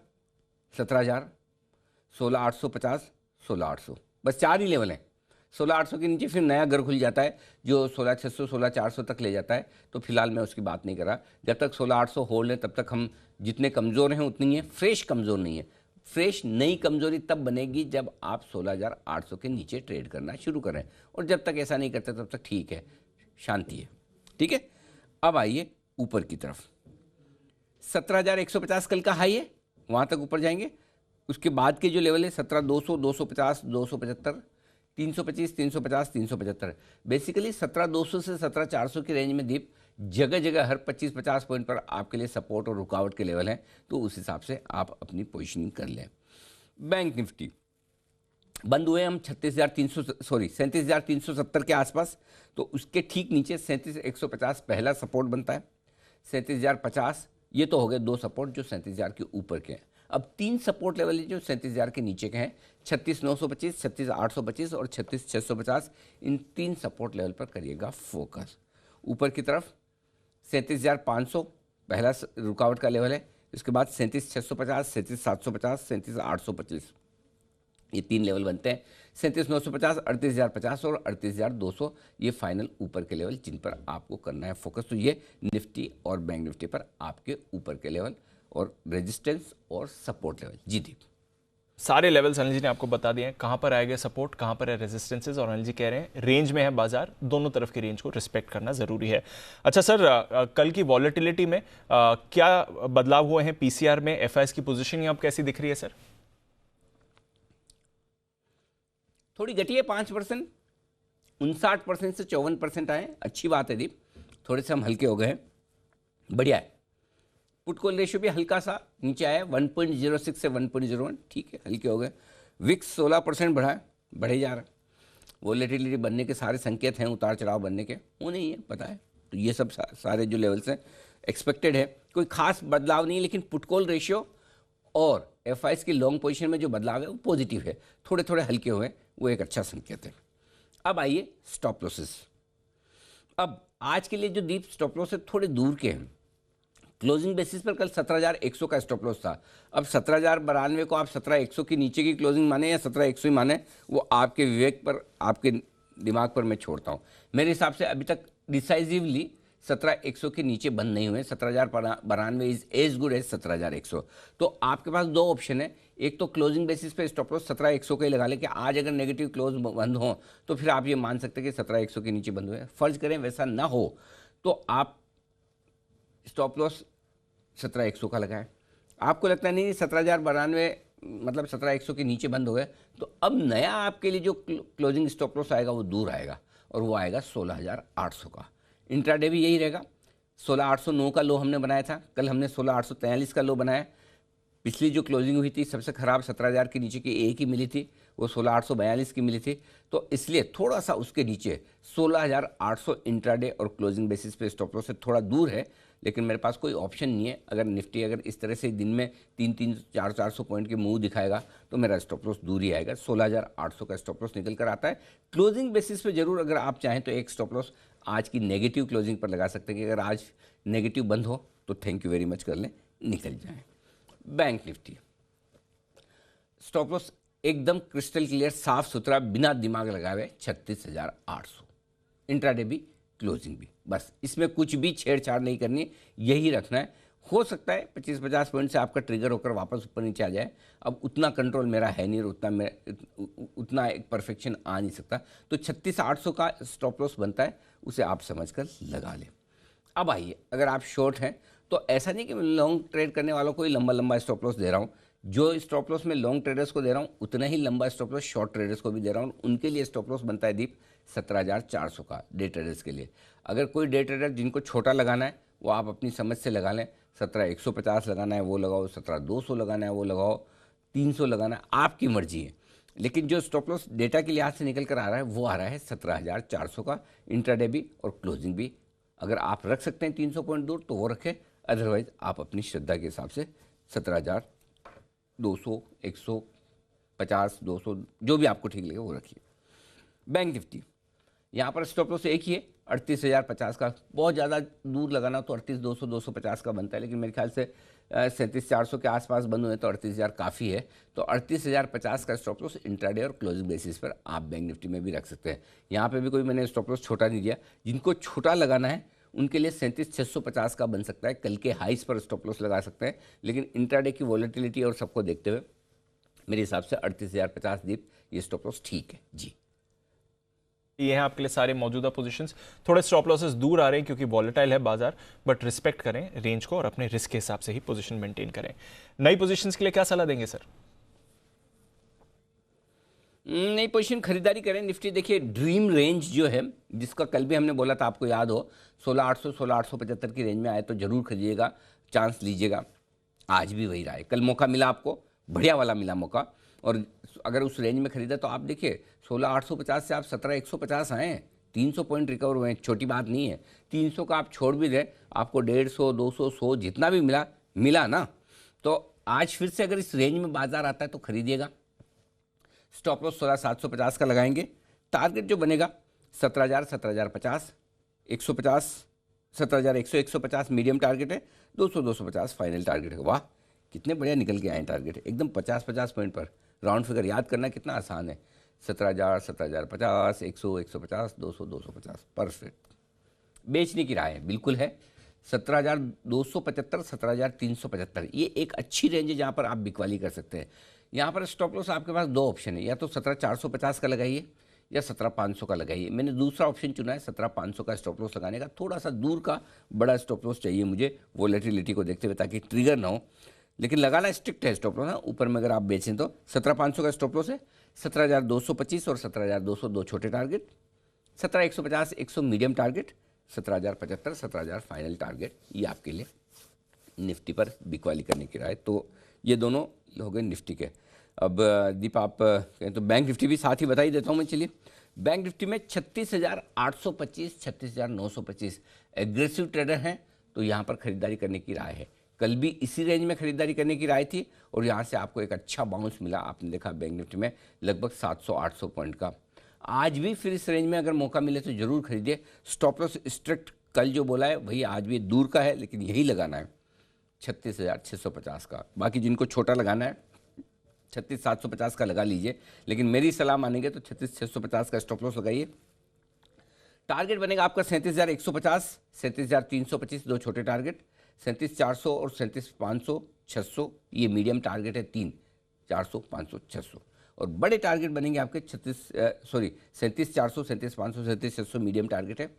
17,000, 16,850, 16,800, बस 4 ही लेवल हैं। 16,800 के नीचे फिर नया घर खुल जाता है जो 16,600 16,400 तक ले जाता है, तो फिलहाल मैं उसकी बात नहीं कर रहा। जब तक 16,800 होल्ड है तब तक हम जितने कमज़ोर हैं उतनी है, फ्रेश कमज़ोर नहीं है। फ्रेश नई कमज़ोरी तब बनेगी जब आप 16,800 के नीचे ट्रेड करना शुरू करें, और जब तक ऐसा नहीं करते तब तक ठीक है, शांति है, ठीक है। अब आइए ऊपर की तरफ, 17,150 कल का हाई है, वहाँ तक ऊपर जाएंगे। उसके बाद के जो लेवल है 17,200 250 275 325 350 375, बेसिकली 17,200 से 17,400 की रेंज में दीप जगह जगह हर 25-50 पॉइंट पर आपके लिए सपोर्ट और रुकावट के लेवल हैं, तो उस हिसाब से आप अपनी पोजीशनिंग कर लें। बैंक निफ्टी बंद हुए हम 37,370 के आसपास, तो उसके ठीक नीचे 37,150 पहला सपोर्ट बनता है। 37,050 ये तो हो गए दो सपोर्ट जो 37,000 के ऊपर के हैं। अब 3 सपोर्ट लेवल जो 37,000 के नीचे के हैं, 36,925, 36,825 और 36,650, इन 3 सपोर्ट लेवल पर करिएगा फोकस। ऊपर की तरफ 37,500 पहला रुकावट का लेवल है, इसके बाद 37,650, 37,750, 37,825, ये 3 लेवल बनते हैं। 37,950, 38,050 और 38,200 ये फाइनल ऊपर के लेवल जिन पर आपको करना है फोकस। तो ये निफ्टी और बैंक निफ्टी पर आपके ऊपर के लेवल और रेजिस्टेंस और सपोर्ट लेवल। जी दीप, सारे लेवल्स अनिल जी ने आपको बता दिए हैं, कहाँ पर आएगा सपोर्ट, कहाँ पर है रेजिस्टेंसेस, और अनिल जी कह रहे हैं रेंज में है बाजार, दोनों तरफ की रेंज को रिस्पेक्ट करना जरूरी है। अच्छा सर, कल की वॉलेटिलिटी में क्या बदलाव हुए हैं पीसीआर में, एफआईएस की पोजीशनिंग अब कैसी दिख रही है सर? थोड़ी घटी है 5%, 59% से 54% आए, अच्छी बात है दीप। थोड़े से हम हल्के हो गए हैं, बढ़िया है। पुट कॉल रेशियो भी हल्का सा नीचे आया, 1.06 से 1.01, ठीक है, हल्के हो गए। विक्स 16% बढ़ा है, बढ़े जा रहा है। वोलेटिलिटी बनने के सारे संकेत हैं, उतार चढ़ाव बनने के, वो नहीं है, पता है। तो ये सब सारे जो लेवल्स हैं एक्सपेक्टेड है, कोई खास बदलाव नहीं है, लेकिन पुट कॉल रेशियो और एफआईएस की लॉन्ग पोजीशन में जो बदलाव है वो पॉजिटिव है, थोड़े थोड़े हल्के हुए, वो एक अच्छा संकेत है। अब आइए स्टॉप लॉसेस। अब आज के लिए जो डीप स्टॉप लॉस है थोड़े दूर के हैं। क्लोजिंग बेसिस पर कल 17,100 का स्टॉप लॉस था। अब 17,092 को आप 17,100 की नीचे की क्लोजिंग माने या 17,100 ही माने, वो आपके विवेक पर, आपके दिमाग पर मैं छोड़ता हूँ। मेरे हिसाब से अभी तक डिसाइसिवली 17,100 के नीचे बंद नहीं हुए। 17,092 इज एज गुड एज 17,100। तो आपके पास दो ऑप्शन है, एक तो क्लोजिंग बेसिस पे स्टॉप लॉस 17,100 का ही लगा ले कि आज अगर नेगेटिव क्लोज बंद हो तो फिर आप ये मान सकते हैं कि 17,100 के नीचे बंद हुए। फर्ज करें वैसा ना हो तो आप स्टॉप लॉस 17,100 का लगाएं। आपको लगता नहीं 17,092 मतलब 17,100 के नीचे बंद हो गए, तो अब नया आपके लिए जो क्लोजिंग स्टॉप लॉस आएगा वो दूर आएगा, और वो आएगा 16,800 का। इंट्राडे भी यही रहेगा। 16,809 का लो हमने बनाया था, कल हमने 16,843 का लो बनाया। पिछली जो क्लोजिंग हुई थी सबसे खराब 17,000 के नीचे की एक ही मिली थी, वो 16,842 की मिली थी। तो इसलिए थोड़ा सा उसके नीचे 16,800 इंट्राडे और क्लोजिंग बेसिस पे स्टॉप लॉस से थोड़ा दूर है, लेकिन मेरे पास कोई ऑप्शन नहीं है। अगर निफ्टी अगर इस तरह से दिन में 300 400 पॉइंट के मूव दिखाएगा तो मेरा स्टॉप लॉस दूर ही आएगा। 16,800 का स्टॉप लॉस निकल कर आता है। क्लोजिंग बेसिस पे जरूर अगर आप चाहें तो एक स्टॉप लॉस आज की नेगेटिव क्लोजिंग पर लगा सकते हैं कि अगर आज नेगेटिव बंद हो तो थैंक यू वेरी मच कर लें, निकल जाएं। बैंक निफ्टी स्टॉप लॉस एकदम क्रिस्टल क्लियर, साफ सुथरा, बिना दिमाग लगाए हुए 36,800। इंट्राडे भी, क्लोजिंग भी, बस इसमें कुछ भी छेड़छाड़ नहीं करनी, यही रखना है। हो सकता है 25-50 पॉइंट से आपका ट्रिगर होकर वापस ऊपर नीचे आ जाए। अब उतना कंट्रोल मेरा है नहीं और उतना एक परफेक्शन आ नहीं सकता। तो 36,800 का स्टॉप लॉस बनता है, उसे आप समझकर लगा लें। अब आइए, अगर आप शॉर्ट हैं तो ऐसा नहीं कि मैं लॉन्ग ट्रेड करने वालों को ही लंबा लंबा स्टॉप लॉस दे रहा हूँ। जो स्टॉप लॉस मैं लॉन्ग ट्रेडर्स को दे रहा हूँ उतना ही लंबा स्टॉप लॉस शॉर्ट ट्रेडर्स को भी दे रहा हूँ। उनके लिए स्टॉप लॉस बनता है दीप 17,400 का डे ट्रेडर्स के लिए। अगर कोई डे ट्रेडर जिनको छोटा लगाना है वो आप अपनी समझ से लगा लें, 17,150 लगाना है वो लगाओ, 17,200 लगाना है वो लगाओ, 300 लगाना है, आपकी मर्जी है। लेकिन जो स्टॉप लॉस डेटा के लिहाज से निकल कर आ रहा है वो आ रहा है 17,400 का, इंट्राडे भी और क्लोजिंग भी। अगर आप रख सकते हैं 300 पॉइंट दूर तो वो रखें, अदरवाइज आप अपनी श्रद्धा के हिसाब से 17,200, 150, 200 जो भी आपको ठीक लगे वो रखिए। बैंक निफ्टी यहाँ पर स्टॉप लॉस एक ही है 38,050 का। बहुत ज़्यादा दूर लगाना तो 38,200, 250 का बनता है, लेकिन मेरे ख्याल से 37,400 के आसपास बंद हुए तो 38,000 काफ़ी है। तो 38,050 का स्टॉप लॉस इंट्राडे और क्लोजिंग बेसिस पर आप बैंक निफ्टी में भी रख सकते हैं। यहाँ पे भी कोई मैंने स्टॉप लॉस छोटा नहीं दिया। जिनको छोटा लगाना है उनके लिए 37,650 का बन सकता है। कल के हाइस पर स्टॉप लॉस लगा सकते हैं, लेकिन इंट्राडे की वॉलेटिलिटी और सबको देखते हुए मेरे हिसाब से 38,050 दीप ये स्टॉप लॉस ठीक है जी। ये हैं आपके लिए सारे मौजूदा पोजीशंस। थोड़े स्टॉप लॉसेस दूर आ रहे हैं क्योंकि वॉलेटाइल है बाजार, बट रिस्पेक्ट करें रेंज को और अपने रिस्क के हिसाब से ही पोजीशन मेंटेन करें। नई पोजीशंस के लिए क्या सलाह देंगे सर? नई पोजीशन खरीदारी करें। निफ्टी देखिए ड्रीम रेंज जो है जिसका कल भी हमने बोला था, आपको याद हो 16,800, 16,875 की रेंज में आए तो जरूर खरीदिएगा, चांस लीजिएगा। आज भी वही रहा है। कल मौका मिला आपको, बढ़िया वाला मिला मौका, और अगर उस रेंज में खरीदा तो आप देखिए 16,850 से आप 17,150 आए हैं, 300 पॉइंट रिकवर हुए हैं, छोटी बात नहीं है। 300 का आप छोड़ भी दें, आपको 150, 200, 100 जितना भी मिला ना। तो आज फिर से अगर इस रेंज में बाजार आता है तो खरीदिएगा। स्टॉप लॉस 16,750 का लगाएंगे। टारगेट जो बनेगा 17,000, 17,050, 150, 17,100, 150 मीडियम टारगेट है, 200, 250 फाइनल टारगेट है। वाह कितने बढ़िया निकल के आए टारगेट, एकदम 50-50 पॉइंट पर। राउंड फिगर याद करना कितना आसान है। 17,000, 17,050, 100, 150, 200, 250 परफेक्ट। बेचने की राय है बिल्कुल है 17,275, 17,375, ये एक अच्छी रेंज है जहाँ पर आप बिकवाली कर सकते हैं। यहाँ पर स्टॉप लॉस आपके पास दो ऑप्शन है, या तो 17,450 का लगाइए या 17,500 का लगाइए। मैंने दूसरा ऑप्शन चुना है 17,500 का स्टॉप लॉस लगाने का। थोड़ा सा दूर का बड़ा स्टॉप लॉस चाहिए मुझे वोलेटिलिटी को देखते हुए, ताकि ट्रिगर ना हो, लेकिन लगाना स्ट्रिक्ट है स्टॉप लॉस ना। ऊपर में अगर आप बेचें तो 17,500 का स्टॉप लॉस है, 17,225 और 17,200 दो छोटे target, 17,150, 100 medium target, 17,075, 17,000 final target. ये आपके लिए निफ्टी पर बिकवाली करने की राय। तो ये दोनों हो गए निफ्टी के। अब दीप आप कहें तो बैंक निफ्टी भी साथ ही बता ही देता हूँ मैं। चलिए बैंक निफ्टी में 36,825, 36,925 एग्रेसिव ट्रेडर हैं, तो यहाँ पर खरीदारी करने की राय है। कल भी इसी रेंज में खरीदारी करने की राय थी और यहाँ से आपको एक अच्छा बाउंस मिला। आपने देखा बैंक निफ्टी में लगभग 700-800 पॉइंट का। आज भी फिर इस रेंज में अगर मौका मिले तो जरूर खरीदिए। स्टॉप लॉस स्ट्रिक्ट कल जो बोला है वही आज भी दूर का है, लेकिन यही लगाना है 36,650 का। बाकी जिनको छोटा लगाना है 36,750 का लगा लीजिए, लेकिन मेरी सलाह मानेंगे तो 36,650 का स्टॉप लॉस लगाइए। टारगेट बनेगा आपका 37,150, 37,325 दो छोटे टारगेट, 37,400 और 37,500, 600 ये मीडियम टारगेट है। 3, 400, 500, 600 और बड़े टारगेट बनेंगे आपके 37,400, 37,500, 37,600 मीडियम टारगेट है।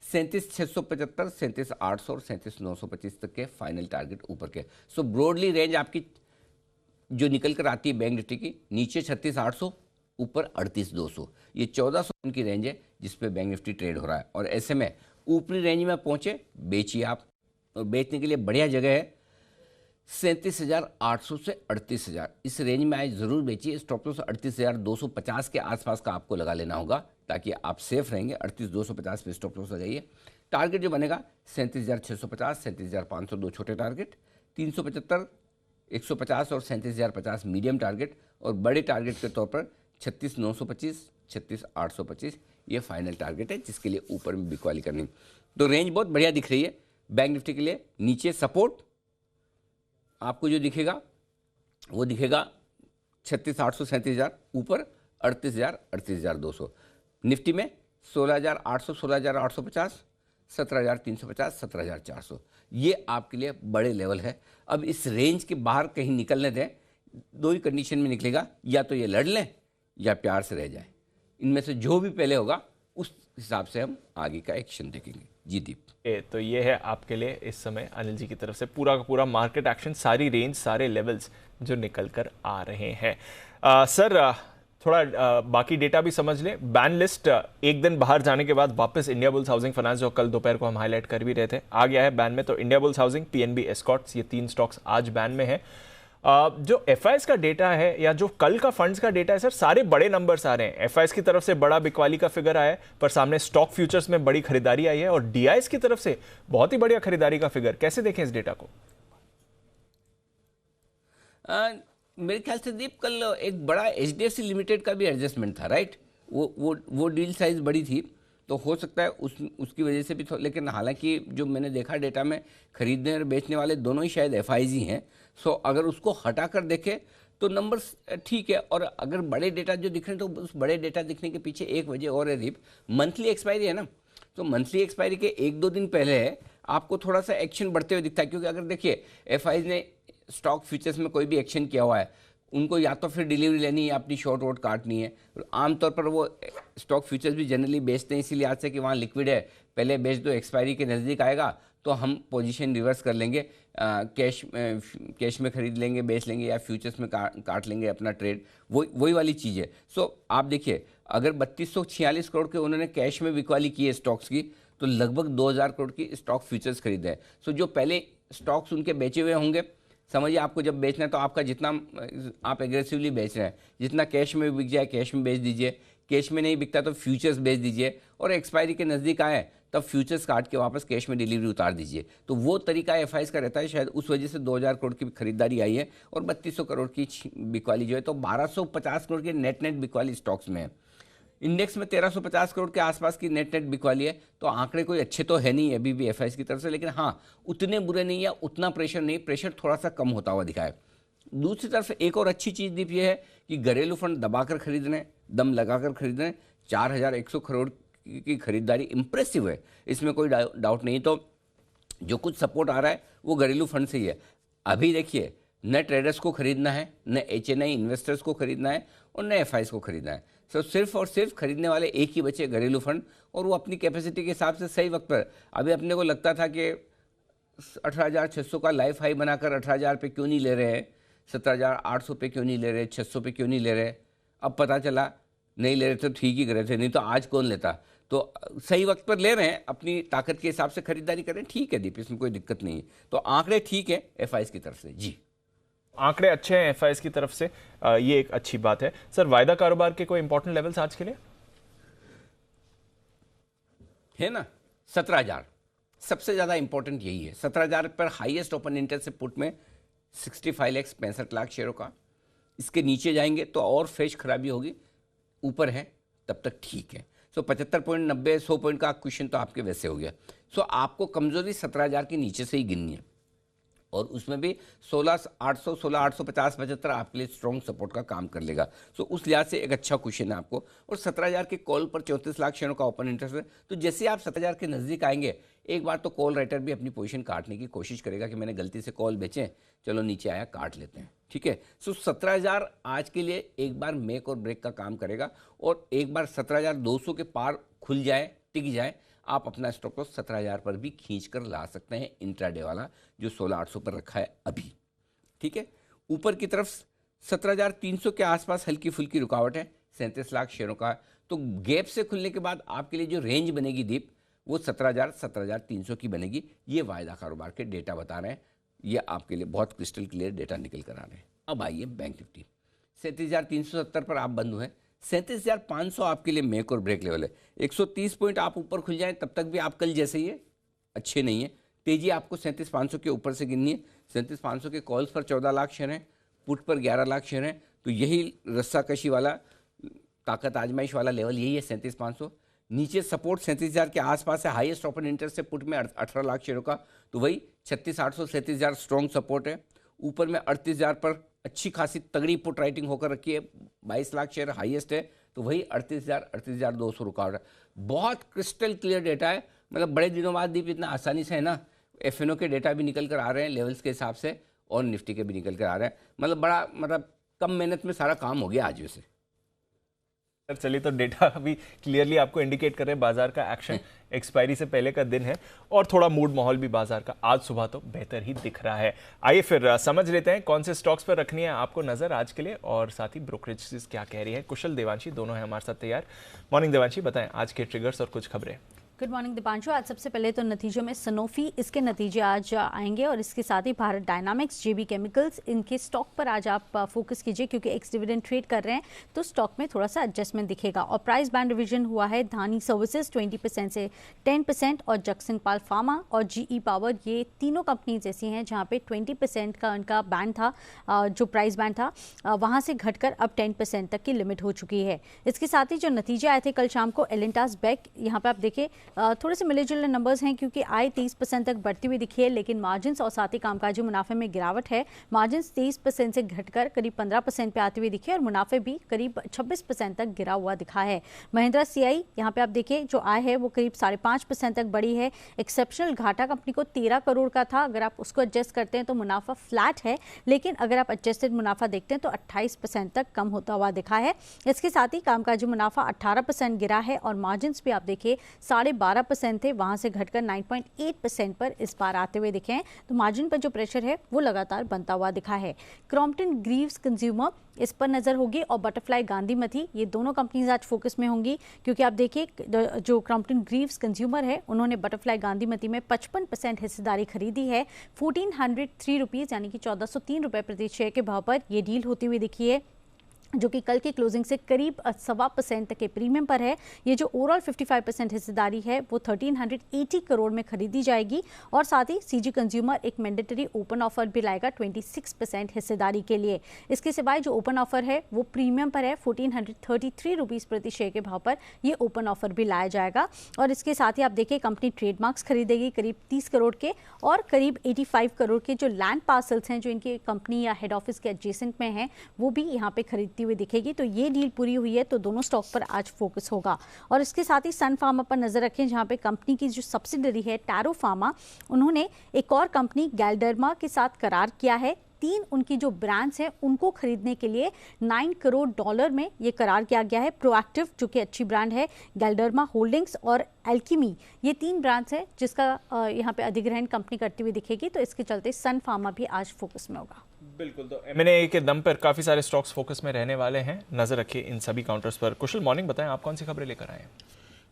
37,675, 37,800 और 37,925 तक के फाइनल टारगेट ऊपर के। सो ब्रॉडली रेंज आपकी जो निकल कर आती है बैंक निफ्टी की, नीचे 36,800, ऊपर 38,200, ये 1,400 की रेंज है जिसपे बैंक निफ्टी ट्रेड हो रहा है। और ऐसे में ऊपरी रेंज में पहुंचे बेचिए आप, और बेचने के लिए बढ़िया जगह है 37,800 से 38,000, इस रेंज में आज जरूर बेचिए। स्टॉप लॉस 38,250 के आसपास का आपको लगा लेना होगा ताकि आप सेफ रहेंगे। 38,250 पे स्टॉप लॉस लगाइए। टारगेट जो बनेगा 37,650, 37,500 दो छोटे टारगेट, 375, 150 और 37,050 मीडियम टारगेट, और बड़े टारगेट के तौर पर 36,925, 36,825 ये फाइनल टारगेट है जिसके लिए ऊपर में बिकवाली करनी। तो रेंज बहुत बढ़िया दिख रही है बैंक निफ्टी के लिए। नीचे सपोर्ट आपको जो दिखेगा वो दिखेगा 36,800, 37,000, ऊपर 38,000, 38,200। निफ्टी में 16,800, 16,850, 17,350, 17,400 ये आपके लिए बड़े लेवल है। अब इस रेंज के बाहर कहीं निकलने दें, दो ही कंडीशन में निकलेगा, या तो ये लड़ लें या प्यार से रह जाए। इनमें से जो भी पहले होगा उस हिसाब से हम आगे का एक्शन देखेंगे। जी दीप। तो ये है आपके लिए इस समय अनिल जी की तरफ से पूरा का पूरा मार्केट एक्शन, सारी रेंज, सारे लेवल्स जो निकल कर आ रहे हैं। सर थोड़ा बाकी डेटा भी समझ लें। बैन लिस्ट एक दिन बाहर जाने के बाद वापस इंडिया बुल्स हाउसिंग फाइनेंस, जो कल दोपहर को हम हाईलाइट कर भी रहे थे, आ गया है बैन में। तो India bulls housing, PNB, Escorts, ये 3 स्टॉक्स आज बैन में है। जो एफआईएस का डेटा है या जो कल का फंड्स का डेटा है सर, सारे बड़े नंबर्स आ रहे हैं। एफआईएस की तरफ से बड़ा बिकवाली का फिगर आया है, पर सामने स्टॉक फ्यूचर्स में बड़ी खरीदारी आई है, और डीआईएस की तरफ से बहुत ही बढ़िया खरीदारी का फिगर। कैसे देखें इस डेटा को? मेरे ख्याल से दीप कल एक बड़ा एचडीएफसी लिमिटेड का भी एडजस्टमेंट था, राइट? वो डील साइज बड़ी थी, तो हो सकता है उसकी वजह से भी लेकिन हालांकि जो मैंने देखा डेटा में, खरीदने और बेचने वाले दोनों ही शायद एफआईज ही हैं। सो अगर उसको हटा कर देखें तो नंबर्स ठीक है। और अगर बड़े डेटा जो दिख रहे हैं तो उस बड़े डेटा दिखने के पीछे एक वजह और है दीप, मंथली एक्सपायरी है ना। तो मंथली एक्सपायरी के 1-2 दिन पहले आपको थोड़ा सा एक्शन बढ़ते हुए दिखता है, क्योंकि अगर देखिए एफआईज ने स्टॉक फ्यूचर्स में कोई भी एक्शन किया हुआ है, उनको या तो फिर डिलीवरी लेनी है या अपनी शॉर्ट वोट काटनी है। आमतौर पर वो स्टॉक फ्यूचर्स भी जनरली बेचते हैं, इसीलिए आज से कि वहाँ लिक्विड है, पहले बेच दो, एक्सपायरी के नज़दीक आएगा तो हम पोजीशन रिवर्स कर लेंगे, कैश में खरीद लेंगे, बेच लेंगे, या फ्यूचर्स में काट लेंगे अपना ट्रेड। वही वाली चीज़ है। सो आप देखिए, अगर 3246 करोड़ के उन्होंने कैश में बिकवाली की है स्टॉक्स की, तो लगभग 2000 करोड़ की स्टॉक फ्यूचर्स खरीदे हैं। सो जो पहले स्टॉक्स उनके बेचे हुए होंगे, समझिए आपको जब बेचना है तो आपका जितना आप एग्रेसिवली बेच रहे हैं, जितना कैश में बिक जाए कैश में बेच दीजिए, कैश में नहीं बिकता तो फ्यूचर्स बेच दीजिए, और एक्सपायरी के नज़दीक आए तब फ्यूचर्स काट के वापस कैश में डिलीवरी उतार दीजिए। तो वो तरीका एफआईएस का रहता है, शायद उस वजह से 2000 करोड़ की खरीदारी आई है और 3200 करोड़ की बिकवाली जो है, तो 1250 करोड़ के नेट बिकवाली स्टॉक्स में है। इंडेक्स में 1350 करोड़ के आसपास की नेट बिकवाली है। तो आंकड़े कोई अच्छे तो है नहीं अभी भी एफआईएस की तरफ से, लेकिन हाँ उतने बुरे नहीं या उतना प्रेशर नहीं, प्रेशर थोड़ा सा कम होता हुआ दिखा है। दूसरी तरफ से एक और अच्छी चीज़ दीप ये है कि घरेलू फंड दबाकर खरीद रहे हैं, दम लगाकर खरीद रहे हैं। 4100 करोड़ की खरीदारी इंप्रेसिव है, इसमें कोई डाउट नहीं। तो जो कुछ सपोर्ट आ रहा है वो घरेलू फंड से ही है। अभी देखिए, न ट्रेडर्स को खरीदना है, न एचएनआई इन्वेस्टर्स को खरीदना है, और न एफआईएस को खरीदना है। सो सिर्फ और सिर्फ खरीदने वाले एक ही बचे, घरेलू फंड, और वो अपनी कैपेसिटी के हिसाब से सही वक्त पर। अभी अपने को लगता था कि 18,600 का लाइफ हाई बनाकर 18,000 पे क्यों नहीं ले रहे हैं, 17,800 पे क्यों नहीं ले रहे, 600 पे क्यों नहीं ले रहे। अब पता चला नहीं ले रहे तो ठीक ही कर रहे थे, नहीं तो आज कौन लेता। तो सही वक्त पर ले रहे हैं, अपनी ताकत के हिसाब से खरीदारी करें, ठीक है दीप, इसमें कोई दिक्कत नहीं है। तो आंकड़े ठीक है एफआईएस की तरफ से जी, आंकड़े अच्छे हैं एफआईएस की तरफ से, ये एक अच्छी बात है। सर, वायदा कारोबार के कोई इंपॉर्टेंट लेवल्स आज के लिए है ना? 17,000 सबसे ज़्यादा इंपॉर्टेंट यही है। 17,000 पर हाईएस्ट ओपन इंटरेस्ट से पुट में 65 लाख 65 लाख शेयरों का। इसके नीचे जाएंगे तो और फ्रेश खराबी होगी, ऊपर है तब तक ठीक है। सो 75.90 100 पॉइंट का क्वेश्चन तो आपके वैसे हो गया। सो आपको कमजोरी 17,000 के नीचे से ही गिननी है, और उसमें भी 16,800 16,850 75 आपके लिए स्ट्रॉन्ग सपोर्ट का काम कर लेगा। सो उस लिहाज से एक अच्छा क्वेश्चन है आपको। और 17,000 के कॉल पर 34 लाख शेयरों का ओपन इंटरेस्ट है। तो जैसे आप 17,000 के नज़दीक आएंगे, एक बार तो कॉल राइटर भी अपनी पोजीशन काटने की कोशिश करेगा कि मैंने गलती से कॉल बेचें, चलो नीचे आया काट लेते हैं, ठीक है। सो 17,000 आज के लिए एक बार मेक और ब्रेक का काम करेगा, और एक बार 17,200 के पार खुल जाए, टिक जाए, आप अपना स्टॉक लॉस 17,000 पर भी खींच कर ला सकते हैं, इंट्राडे वाला जो 16,800 पर रखा है अभी, ठीक है। ऊपर की तरफ 17,300 के आसपास हल्की फुल्की रुकावट है, 37 लाख शेयरों का। तो गैप से खुलने के बाद आपके लिए जो रेंज बनेगी दीप, वो 17,000 17,300 की बनेगी। ये वायदा कारोबार के डेटा बता रहे हैं, ये आपके लिए बहुत क्रिस्टल क्लियर डेटा निकल कर आ रहे हैं। अब आइए बैंक निफ्टी, 37,370 पर आप बंद हुए। 37,500 आपके लिए मेक और ब्रेक लेवल है। 130 पॉइंट आप ऊपर खुल जाएं तब तक भी आप कल जैसे ही है, अच्छे नहीं है। तेजी आपको 37,500 के ऊपर से गिननी है। 37,500 के कॉल्स पर 14 लाख शेयर हैं, पुट पर 11 लाख शेयर हैं। तो यही रस्साकशी वाला, ताकत आजमाइश वाला लेवल यही है 37,500। नीचे सपोर्ट 37,000 के आसपास है, हाईएस्ट ओपन इंटरेस्ट से पुट में 18 लाख शेयरों का, तो वही 36,800 37,000 स्ट्रॉन्ग सपोर्ट है। ऊपर में 38,000 पर अच्छी खासी तगड़ी पुट राइटिंग होकर रखी है, 22 लाख शेयर हाईएस्ट है, तो वही 38,000 38,200 रुकावट है। बहुत क्रिस्टल क्लियर डेटा है, मतलब बड़े दिनों बाद दीप इतना आसानी से है ना, एफएनओ के डेटा भी निकल कर आ रहे हैं लेवल्स के हिसाब से, और निफ्टी के भी निकल कर आ रहे हैं। मतलब बड़ा, मतलब कम मेहनत में सारा काम हो गया आज वैसे। चलिए, तो डेटा अभी क्लियरली आपको इंडिकेट कर रहे हैं बाजार का एक्शन एक्सपायरी से पहले का दिन है और थोड़ा मूड माहौल भी बाजार का आज सुबह तो बेहतर ही दिख रहा है। आइए फिर समझ लेते हैं कौन से स्टॉक्स पर रखनी है आपको नजर आज के लिए और साथ ही ब्रोकरेज क्या कह रही है। कुशल, देवांशी दोनों हैं हमारे साथ तैयार। मॉर्निंग देवांशी, बताएं आज के ट्रिगर्स और कुछ खबरें। Good morning Deepanshu. आज सबसे पहले तो नतीजों में सनोफी, इसके नतीजे आज आएंगे और इसके साथ ही भारत डायनामिक्स, जेबी केमिकल्स, इनके स्टॉक पर आज आप फोकस कीजिए क्योंकि एक्स डिविडेंड ट्रेड कर रहे हैं तो स्टॉक में थोड़ा सा एडजस्टमेंट दिखेगा। और प्राइस बैंड रिवीजन हुआ है धानी सर्विसेज 20% से 10% और जक्सन पाल फार्मा और जीई पावर, ये तीनों कंपनीज ऐसी हैं जहाँ पे 20% का उनका बैंड था, जो प्राइस बैंड था वहाँ से घटकर अब 10% तक की लिमिट हो चुकी है। इसके साथ ही जो नतीजे आए थे कल शाम को, एलेंटास बेक, यहाँ पे आप देखिए थोड़े से मिले जुले नंबर्स हैं क्योंकि आय 30% तक बढ़ती हुई दिखी है लेकिन मार्जिन्स और साथ ही कामकाजी मुनाफे में गिरावट है। मार्जिन्स 23% से घटकर करीब 15% पे आती हुई दिखी है और मुनाफे भी करीब 26% तक गिरा हुआ दिखा है। महिंद्रा सीआई, यहाँ पे आप देखिए जो आय है वो करीब 5.5% तक बढ़ी है। एक्सेप्शनल घाटा कंपनी को 13 करोड़ का था, अगर आप उसको एडजस्ट करते हैं तो मुनाफा फ्लैट है, लेकिन अगर आप एडजस्टेड मुनाफा देखते हैं तो 28% तक कम होता हुआ दिखा है। इसके साथ ही कामकाजी मुनाफा 18% गिरा है और मार्जिन्स भी आप देखिए 12.5% थे, वहां से घटकर 9.8% पर इस बार आते हुए दिखे हैं। तो मार्जिन पर जो प्रेशर है वो लगातार बनता हुआ दिखा है। क्रॉम्पटन ग्रीव्स कंज्यूमर, इस पर नजर होगी और बटरफ्लाई गांधीमती, ये दोनों कंपनीज आज फोकस में होंगी क्योंकि आप देखिए जो क्रॉम्पटन ग्रीव्स कंज्यूमर है उन्होंने बटरफ्लाई गांधीमती में 55% हिस्सेदारी खरीदी है। 1403 रुपीज़ यानी कि 1403 रुपये प्रति शेयर के भाव पर यह डील होती हुई दिखी है, जो कि कल की क्लोजिंग से करीब 1.25% तक के प्रीमियम पर है। ये जो ओवरऑल 55% हिस्सेदारी है वो 1380 करोड़ में खरीदी जाएगी और साथ ही सीजी कंज्यूमर एक मैंडेटरी ओपन ऑफर भी लाएगा 26% हिस्सेदारी के लिए। इसके सिवाय जो ओपन ऑफर है वो प्रीमियम पर है, 1433 रुपीज़ प्रति शेयर के भाव पर ये ओपन ऑफर भी लाया जाएगा। और इसके साथ ही आप देखिए कंपनी ट्रेडमार्क्स खरीदेगी करीब 30 करोड़ के और करीब 85 करोड़ के जो लैंड पार्सल्स हैं जो इनकी कंपनी या हेड ऑफिस के एडजेसेंट में हैं वो भी यहाँ पे खरीद हुई दिखेगी। तो ये डील पूरी हुई है तो दोनों स्टॉक पर आज फोकस होगा। और इसके साथ ही सन फार्मा पर नजर रखें जहां पे कंपनी की जो सब्सिडरी है टैरो फार्मा, उन्होंने एक और कंपनी गैल्डर्मा के साथ करार किया है। 3 उनकी जो ब्रांड्स हैं उनको खरीदने के लिए $9 करोड़ में ये करार किया गया है। प्रोएक्टिव जो कि अच्छी ब्रांड है, गैल्डर्मा होल्डिंग्स और एल्कीमी, ये 3 ब्रांड्स हैं जिसका यहाँ पे अधिग्रहण कंपनी करती हुई दिखेगी। तो इसके चलते सन फार्मा भी आज फोकस में होगा। बिल्कुल, तो M&A के दम पर काफी सारे स्टॉक्स फोकस में रहने वाले हैं, नजर रखिए इन सभी काउंटर्स पर। कुशल, मॉर्निंग, बताएं आप कौन सी खबरें लेकर आए हैं।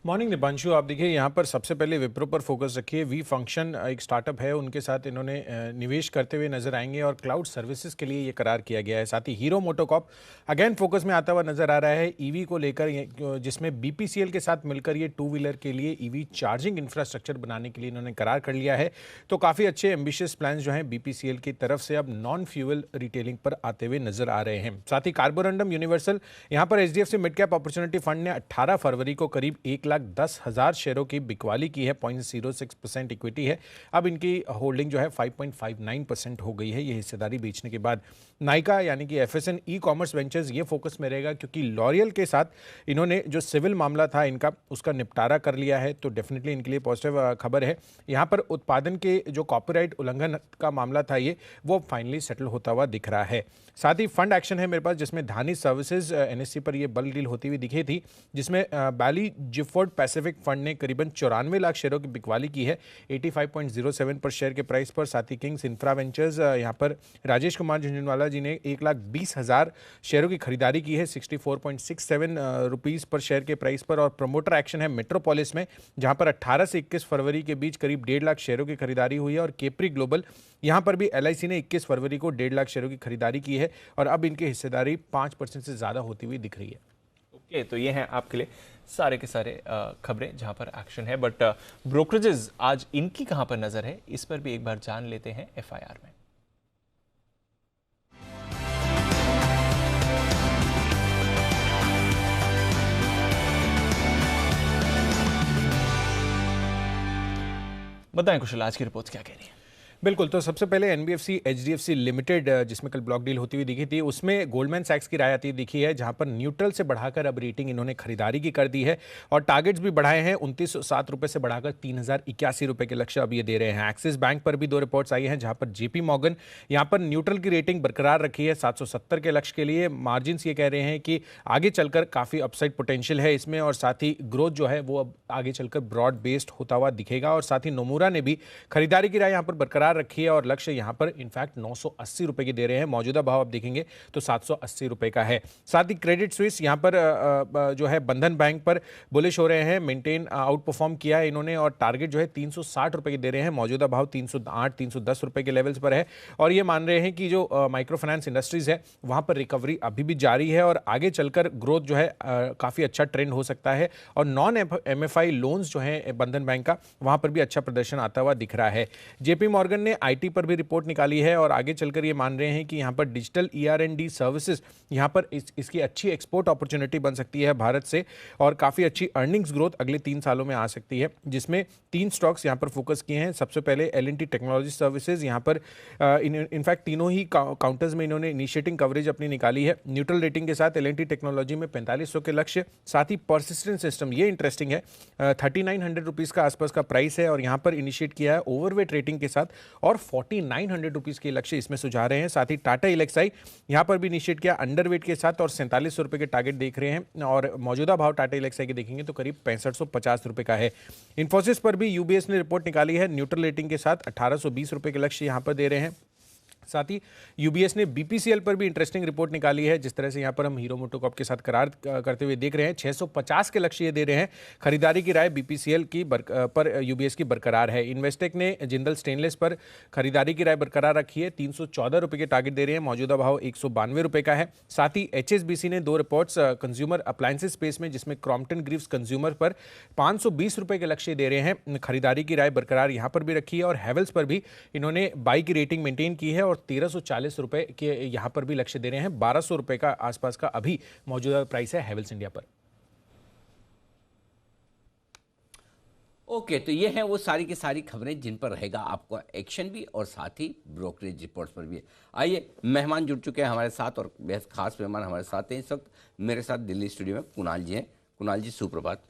मॉर्निंग दीपांशु, आप देखिए यहाँ पर सबसे पहले विप्रो पर फोकस रखिए। वी फंक्शन एक स्टार्टअप है, उनके साथ इन्होंने निवेश करते हुए नजर आएंगे और क्लाउड सर्विसेज के लिए ये करार किया गया है। साथ ही हीरो मोटोकॉर्प अगेन फोकस में आता हुआ नजर आ रहा है ईवी को लेकर, जिसमें बीपीसीएल के साथ मिलकर ये 2 व्हीलर के लिए ईवी चार्जिंग इंफ्रास्ट्रक्चर बनाने के लिए इन्होंने करार कर लिया है। तो काफ़ी अच्छे एम्बिशियस प्लान जो हैं बीपीसीएल की तरफ से अब नॉन फ्यूल रिटेलिंग पर आते हुए नजर आ रहे हैं। साथ ही कार्बोरंडम यूनिवर्सल, यहाँ पर HDFC mid cap opportunity fund ने 18 फरवरी को करीब 1,10,000 शेयरों की बिकवाली की है। 0.06% इक्विटी है। अब इनकी होल्डिंग जो है 5.59% हो गई है ये हिस्सेदारी बेचने के बाद। नाइका यानी कि एफएसएन ई कॉमर्स वेंचर्स ये फोकस में रहेगा क्योंकि लॉरियल के साथ इन्होंने जो सिविल मामला था इनका उसका निपटारा कर लिया है, तो डेफिनेटली इनके लिए पॉजिटिव खबर है। यहाँ पर उत्पादन के जो कॉपीराइट उल्लंघन का मामला था ये वो फाइनली सेटल होता हुआ दिख रहा है। साथ ही फंड एक्शन है मेरे पास जिसमें धानी सर्विसेज एनएससी पर ये बल्क डील होती हुई दिखी थी, जिसमें बैली जिफोर्ड पैसिफिक फंड ने करीबन 94 लाख शेयरों की बिकवाली की है 85.07 पर शेयर के प्राइस पर। साथ ही किंग्स इंफ्रा वेंचर्स यहाँ पर राजेश कुमार झुंझुनवाला जी ने 1,20,000 शेयरों की खरीदारी की है 64.67 रुपीज़ पर शेयर के प्राइस पर। और प्रमोटर एक्शन है मेट्रोपोलिस में जहाँ पर 18 से 21 फरवरी के बीच करीब 1.5 लाख शेयरों की खरीदारी हुई है। और केपरी ग्लोबल, यहाँ पर भी एलआईसी ने 21 फरवरी को 1.5 लाख शेयरों की खरीदारी की है और अब इनकी हिस्सेदारी 5% से ज़्यादा होती हुई दिख रही है। ओके, तो ये हैं आपके लिए सारे के सारे खबरें जहां पर एक्शन है। बट ब्रोकरेजेस आज इनकी कहां पर नजर है, इस पर भी एक बार जान लेते हैं एफआईआर में। बताएं कुशल, आज की रिपोर्ट क्या कह रही है। बिल्कुल, तो सबसे पहले एनबीएफसी एचडीएफसी लिमिटेड जिसमें कल ब्लॉक डील होती हुई दिखी थी, उसमें गोल्डमैन सैक्स की राय आती दिखी है, जहां पर न्यूट्रल से बढ़ाकर अब रेटिंग इन्होंने खरीदारी की कर दी है और टारगेट्स भी बढ़ाए हैं। 2907 रुपए से बढ़ाकर 3081 रुपए के लक्ष्य अब ये दे रहे हैं। एक्सिस बैंक पर भी 2 रिपोर्ट्स आई हैं, जहां पर जेपी मॉर्गन यहां पर न्यूट्रल की रेटिंग बरकरार रखी है 770 के लक्ष्य के लिए। मार्जिन ये कह रहे हैं कि आगे चलकर काफी अपसाइड पोटेंशियल है इसमें और साथ ही ग्रोथ जो है वो अब आगे चलकर ब्रॉड बेस्ड होता हुआ दिखेगा। और साथ ही नोमुरा ने भी खरीदारी की राय यहां पर बरकरार रखी है और लक्ष्य यहां पर इनफैक्ट 980 रुपए की दे रहे हैं। मौजूदा भाव आप देखेंगे तो 780 रुपए का है। साथ ही क्रेडिट स्विस यहां पर जो है बंधन बैंक पर बुलिश हो रहे हैं, मेंटेन आउट परफॉर्म किया है इन्होंने और टारगेट जो है 360 रुपए की दे रहे हैं। मौजूदा भाव 308 310 रुपए के लेवल्स पर है और ये मान रहे हैं कि जो माइक्रो फाइनेंस इंडस्ट्रीज है वहां पर रिकवरी अभी भी जारी है और आगे चलकर ग्रोथ जो है काफी अच्छा ट्रेंड हो सकता है। और नॉन एमएफआई लोन्स जो है बंधन बैंक का वहां पर भी अच्छा प्रदर्शन आता हुआ दिख रहा है। जेपी मॉर्गन ने आईटी पर भी रिपोर्ट निकाली है और आगे चलकर ये मान रहे हैं कि यहां पर डिजिटल ER&D सर्विसेज यहां पर इसकी अच्छी एक्सपोर्ट अपॉर्चुनिटी बन सकती है भारत से और काफी अच्छी अर्निंग्स ग्रोथ अगले 3 सालों में आ सकती है, जिसमें 3 स्टॉक्स यहां पर फोकस किए हैं। सबसे पहले L&T टेक्नोलॉजी सर्विसेज, यहां पर इनफैक्ट तीनों ही काउंटर्स में इन्होंने इनिशिएटिंग कवरेज अपनी निकाली है न्यूट्रल रेटिंग के साथ। L&T टेक्नोलॉजी में 4500 के लक्ष्य, साथ ही परसिस्टेंट सिस्टम, ये इंटरेस्टिंग है, 3900 रुपीज का आसपास का प्राइस है और यहां पर इनिशिएट किया है ओवरवेट रेटिंग के साथ और 4900 रुपीज के लक्ष्य इसमें सुझा रहे हैं। साथ ही टाटा इलेक्साई यहां पर भी इनिशिएट किया अंडरवेट के साथ और 4700 रुपए के टारगेट देख रहे हैं और मौजूदा भाव टाटा इलेक्साई के देखेंगे तो करीब 6550 रुपए का है। इन्फोसिस पर भी यूबीएस ने रिपोर्ट निकाली है न्यूट्रल रेटिंग के साथ 1820 रुपए के लक्ष्य यहां पर दे रहे हैं। साथ ही यूबीएस ने बीपीसीएल पर भी इंटरेस्टिंग रिपोर्ट निकाली है, जिस तरह से यहां पर हम हीरो मोटोकॉर्प के साथ करार करते हुए देख रहे हैं। 650 के लक्ष्य ये दे रहे हैं। खरीदारी की राय बीपीसीएल की पर यूबीएस की बरकरार है। इन्वेस्टेक ने जिंदल स्टेनलेस पर खरीदारी की राय बरकरार रखी है, 314 रुपए के टारगेट दे रहे हैं। मौजूदा भाव 192 रुपए का है। साथ ही एचएसबीसी ने 2 रिपोर्ट्स कंज्यूमर अप्लायंसेस स्पेस में, जिसमें क्रॉम्पटन ग्रीव्स कंज्यूमर पर 520 रुपए के लक्ष्य दे रहे हैं। खरीदारी की राय बरकरार यहां पर भी रखी है और हैवेल्स पर भी इन्होंने बाई की रेटिंग मेंटेन की है और 1340 रुपए के यहां पर भी लक्ष्य दे रहे हैं। 1200 रुपए का आसपास का अभी मौजूदा प्राइस है हैवेल्स इंडिया पर। ओके, तो ये है वो सारी की सारी खबरें जिन पर रहेगा आपको एक्शन भी और साथ ही ब्रोकरेज रिपोर्ट्स पर भी। आइए, मेहमान जुड़ चुके हैं हमारे साथ और बेहद खास मेहमान हमारे साथ हैं इस वक्त। मेरे साथ दिल्ली स्टूडियो में कुणाल जी हैं। कुणाल जी, सुप्रभात।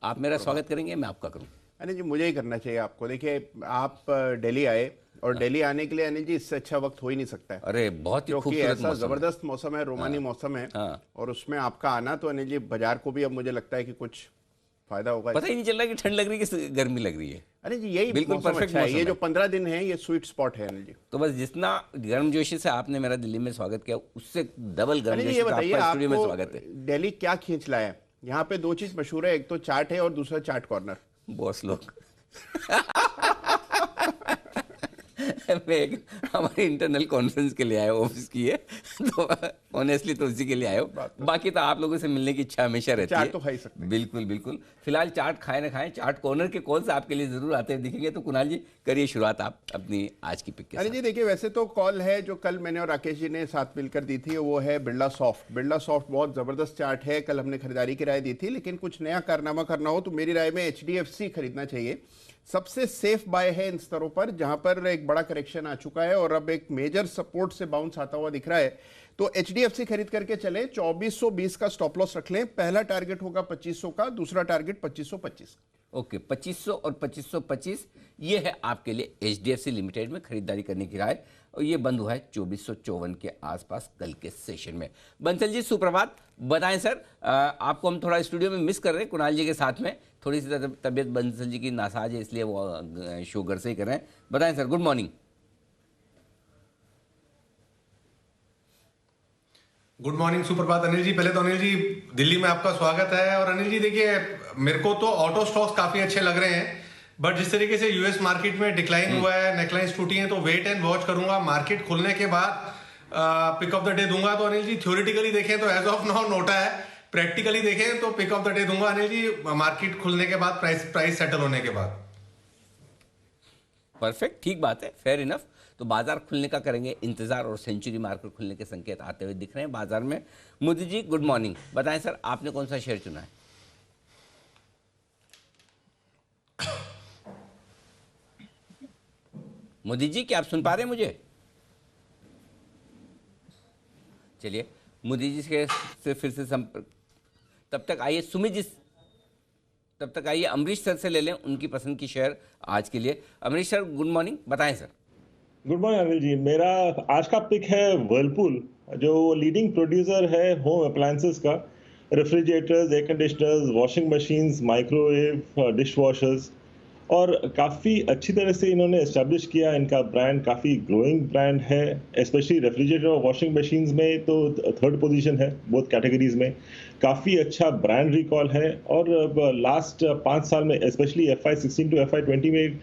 आप मेरा स्वागत करेंगे, मैं आपका करूँ? अनिल जी, मुझे ही करना चाहिए आपको। देखिए, आप दिल्ली आए और दिल्ली आने के लिए अनिल जी इससे अच्छा वक्त हो ही नहीं सकता है। अरे बहुत ही क्योंकि खूबसूरत ऐसा मौसम है। जबरदस्त मौसम है, रोमानी मौसम है और उसमें आपका आना तो अनिल जी बाजार को भी अब मुझे लगता है कि कुछ फायदा होगा। पता ही नहीं चल रहा कि ठंड लग रही है कि गर्मी लग रही है। अनिल जी यही बिल्कुल मौसम perfect अच्छा है। मौसम ये है। जो 15 दिन है ये स्वीट स्पॉट है अनिल जी। तो बस जितना गर्मजोशी से आपने मेरा दिल्ली में स्वागत किया, उससे डबल अनिल जी गर्मजोशी ये से बताइए, आपका स्टूडियो में स्वागत है। आपको दिल्ली क्या खींच लाया है? यहाँ पे 2 चीज मशहूर है, एक तो चाट है और दूसरा चाट कॉर्नर। बॉस लोग मैं हमारे इंटरनल कॉन्फ्रेंस के लिए आया हूँ, ऑफिस की है, तो ऑनेस्टली तो उसी के लिए आया हूँ। बाकी तो आप लोगों से मिलने की इच्छा हमेशा रहती है। चाट तो खा ही सकते हैं। बिल्कुल बिल्कुल। फिलहाल चाट खाए ना खाएं, चाट कॉर्नर के कौन सा आपके लिए जरूर आते हैं दिखेंगे। तो कुणाल जी, करिए शुरुआत आप अपनी आज की पिक के अनिल साथ। जी देखिए, वैसे तो कॉल है जो कल मैंने और राकेश जी ने साथ मिलकर दी थी, वो है बिरला सॉफ्ट। बिरला सॉफ्ट बहुत जबरदस्त चार्ट है। कल हमने खरीदारी की राय दी थी, लेकिन कुछ नया कारनामा करना हो तो मेरी राय में HDFC खरीदना चाहिए। सबसे सेफ बाय है इन स्तरों पर, जहां पर एक बड़ा करेक्शन आ चुका है और अब एक मेजर सपोर्ट से बाउंस आता हुआ दिख रहा है। तो HDFC खरीद करके चले। 2420 का स्टॉप लॉस रख लें। पहला टारगेट होगा 2500 का, दूसरा टारगेट 2525। ओके, 2500 और 2525 ये है आपके लिए HDFC लिमिटेड में खरीदारी करने की राय और ये बंद हुआ है 2454 के आसपास कल के सेशन में। बंसल जी, सुप्रभात। बताएं सर, आपको हम थोड़ा स्टूडियो में मिस कर रहे हैं कुणाल जी के साथ में। थोड़ी सी तबीयत बंसल जी की नासाज है, इसलिए वो शो घर से ही कर रहे हैं। बताएं sir, good morning. Good morning, सुप्रभात अनिल जी। पहले तो अनिल जी दिल्ली में आपका स्वागत है। और अनिल जी देखिए, मेरे को तो ऑटो स्टॉक्स काफी अच्छे लग रहे हैं, बट जिस तरीके से यूएस मार्केट में डिक्लाइन हुआ है, नेकलाइंस टूटी हैं, तो वेट एंड वॉच करूंगा। मार्केट खुलने के बाद पिक ऑफ द डे दूंगा। तो अनिल जी थ्योरेटिकली देखें तो एज ऑफ नाउ नोटा है, प्रैक्टिकली देखें तो पिक ऑफ द डे दूंगा अनिल जी, मार्केट खुलने के बाद, प्राइस सेटल होने के बाद। परफेक्ट, ठीक बात है, फेयर इनफ। तो बाजार खुलने का करेंगे इंतजार और सेंचुरी मार्केट खुलने के संकेत आते हुए दिख रहे हैं बाजार में। Modi ji, good morning. बताएं सर, आपने कौन सा शेयर चुना है? मोदी जी, क्या आप सुन पा रहे हैं मुझे? चलिए मोदी जी से फिर से संपर्क, तब तक आइए सुमित जी, तब तक आइए अमरीश सर से ले लें उनकी पसंद की शेयर आज के लिए। अमरीश सर, गुड मॉर्निंग, बताएं सर। गुड मॉर्निंग अनिल जी। मेरा आज का पिक है वर्लपूल, जो लीडिंग प्रोड्यूसर है होम अप्लायंसेस का। Refrigerators, air conditioners, washing machines, microwave, dish washers, और काफ़ी अच्छी तरह से इन्होंने एस्टेब्लिश किया। इनका ब्रांड काफ़ी ग्रोइंग ब्रांड है, स्पेशली रेफ्रिजरेटर और वॉशिंग मशीन्स में तो थर्ड पोजीशन है बोथ कैटेगरीज में। काफ़ी अच्छा ब्रांड रिकॉल है, और लास्ट 5 साल में स्पेशली FY16 टू FY20 में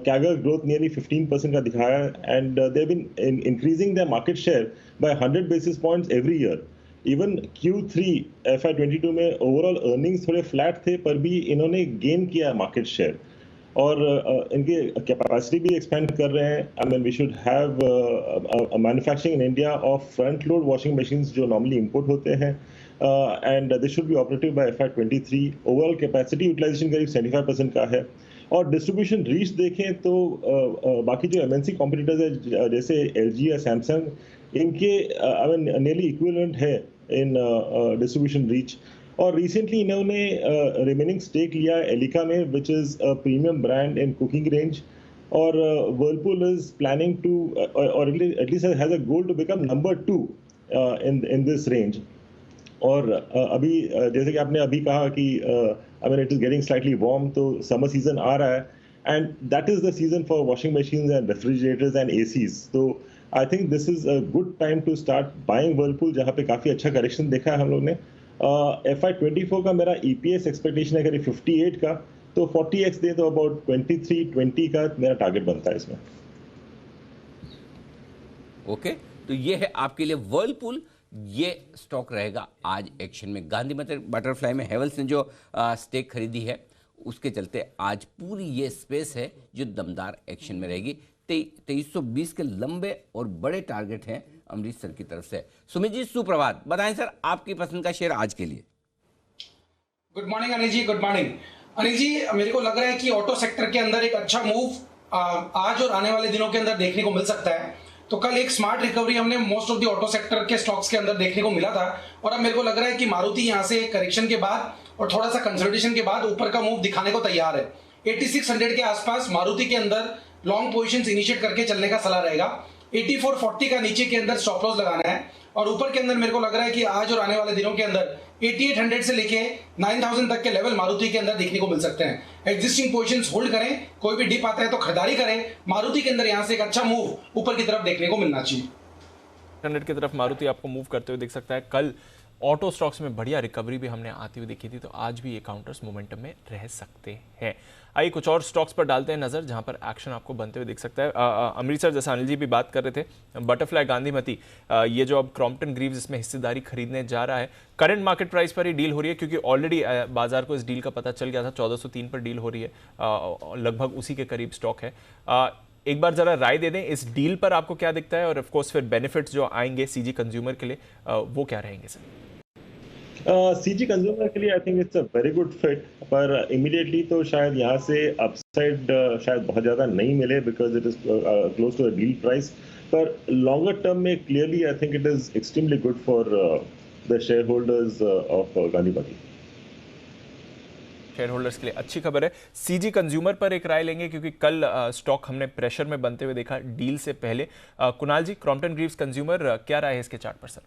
कैगर ग्रोथ नियरली 15% का दिखाया, and they been increasing the market share by 100 basis points every year. Even Q3 FY22 में ओवरऑल अर्निंग्स थोड़े फ्लैट थे, पर भी इन्होंने गेन किया मार्केट शेयर, और इनकी कैपेसिटी भी एक्सपेंड कर रहे हैं। I mean we should have manufacturing in India of front load washing machines जो नॉर्मली इंपोर्ट होते हैं, and this should be operative by FY23। Overall capacity utilisation करीब 75% का है, और डिस्ट्रीब्यूशन रीच देखें तो बाकी जो MNC कॉम्पिटिटर्स है जैसे LG या सैमसंग, इनके आई मीन नियरली इक्विवेलेंट है इन डिस्ट्रीब्यूशन रीच। और रिसेंटली इन्होंने रिमेनिंग स्टेक लिया एलिका में, which is a premium brand in cooking range, और वर्लपूल इज प्लानिंग टू, और at least has a goal to become number 2 in this range. और अभी जैसे कि आपने अभी कहा कि I mean it is getting slightly warm, तो समर सीजन आ रहा है, and that is the season for washing machines and refrigerators and ACs। तो I think this is a good time to start buying Whirlpool, जहाँ पे काफ़ी अच्छा करेक्शन देखा है हम लोग ने। FY24 का मेरा EPS एक्सपेक्टेशन है करीब 58 का, तो 40x दे तो अबाउट 23-20 का मेरा टारगेट बनता है इसमें। ओके, तो ये है आपके लिए वर्लपूल। ये स्टॉक रहेगा आज एक्शन में। गांधी बटरफ्लाई में हेवल्स ने जो स्टेक खरीदी है, उसके चलते आज पूरी ये स्पेस है जो दमदार एक्शन में रहेगी। 2320 के लंबे और बड़े टारगेट हैं अमरीश सर की तरफ से। सुमित जी, सुप्रभात, बताएं सर आपकी पसंद का शेयर आज के लिए। Good morning Anil ji, good morning Anil जी। मेरे को लग रहा है कि ऑटो सेक्टर के अंदर एक अच्छा मूव आज और आने वाले दिनों के अंदर देखने को मिल सकता है। तो कल एक स्मार्ट रिकवरी हमने most of the auto sector के स्टॉक्स के अंदर देखने को मिला था, और अब मेरे को लग रहा है कि मारुति यहां से करेक्शन के बाद और थोड़ा सा कंसोलिडेशन के बाद ऊपर का मूव दिखाने को तैयार है। 8600 के आसपास मारुति के अंदर लॉन्ग पोजीशंस इनिशिएट करके चलने का सलाह रहेगा। 8440 का नीचे के अंदर स्टॉप लॉस लगाना है, और ऊपर के अंदर मेरे को लग रहा है कि आज और आने वाले दिनों के अंदर 8800 से लेके 9000 तक के लेवल मारुति के अंदर देखने को मिल सकते हैं। एग्जिस्टिंग पोजीशंस होल्ड करें, कोई भी डिप आता है तो खरीदारी करें। मारुति के अंदर यहां से एक अच्छा मूव ऊपर की तरफ देखने को मिलना चाहिए। 100 की तरफ मारुति आपको मूव करते हुए दिख सकता है। कल ऑटो स्टॉक्स में बढ़िया रिकवरी भी हमने आती हुई देखी थी, तो आज भी ये काउंटर्स मोमेंटम में रह सकते हैं। आइए कुछ और स्टॉक्स पर डालते हैं नजर, जहां पर एक्शन आपको बनते हुए दिख सकता है। अमृतसर, जैसा अनिल जी भी बात कर रहे थे, बटरफ्लाई गांधीमती, ये जो अब क्रॉम्पटन ग्रीव्स इसमें हिस्सेदारी खरीदने जा रहा है, करंट मार्केट प्राइस पर ही डील हो रही है, क्योंकि ऑलरेडी बाजार को इस डील का पता चल गया था। 1403 पर डील हो रही है, लगभग उसी के करीब स्टॉक है। एक बार जरा राय दे दें इस डील पर, आपको क्या दिखता है, और ऑफकोर्स फिर बेनिफिट्स जो आएंगे CG कंज्यूमर के लिए वो क्या रहेंगे सर? CG कंज्यूमर के लिए I think it's a very good fit, पर इमीडिएटली तो शायद यहाँ से अपसाइड शायद बहुत ज़्यादा नहीं मिले, because it is close to a deal price. पर लॉन्गर टर्म में clearly I think it is extremely good for the share holders of Gandhimathi. Share holders के लिए अच्छी खबर है। CG कंज्यूमर पर एक राय लेंगे, क्योंकि कल स्टॉक हमने प्रेशर में बनते हुए देखा डील से पहले। कुणाल जी, क्रॉम्पटन ग्रीव्स कंज्यूमर, क्या राय है इसके चार्ट पर सर?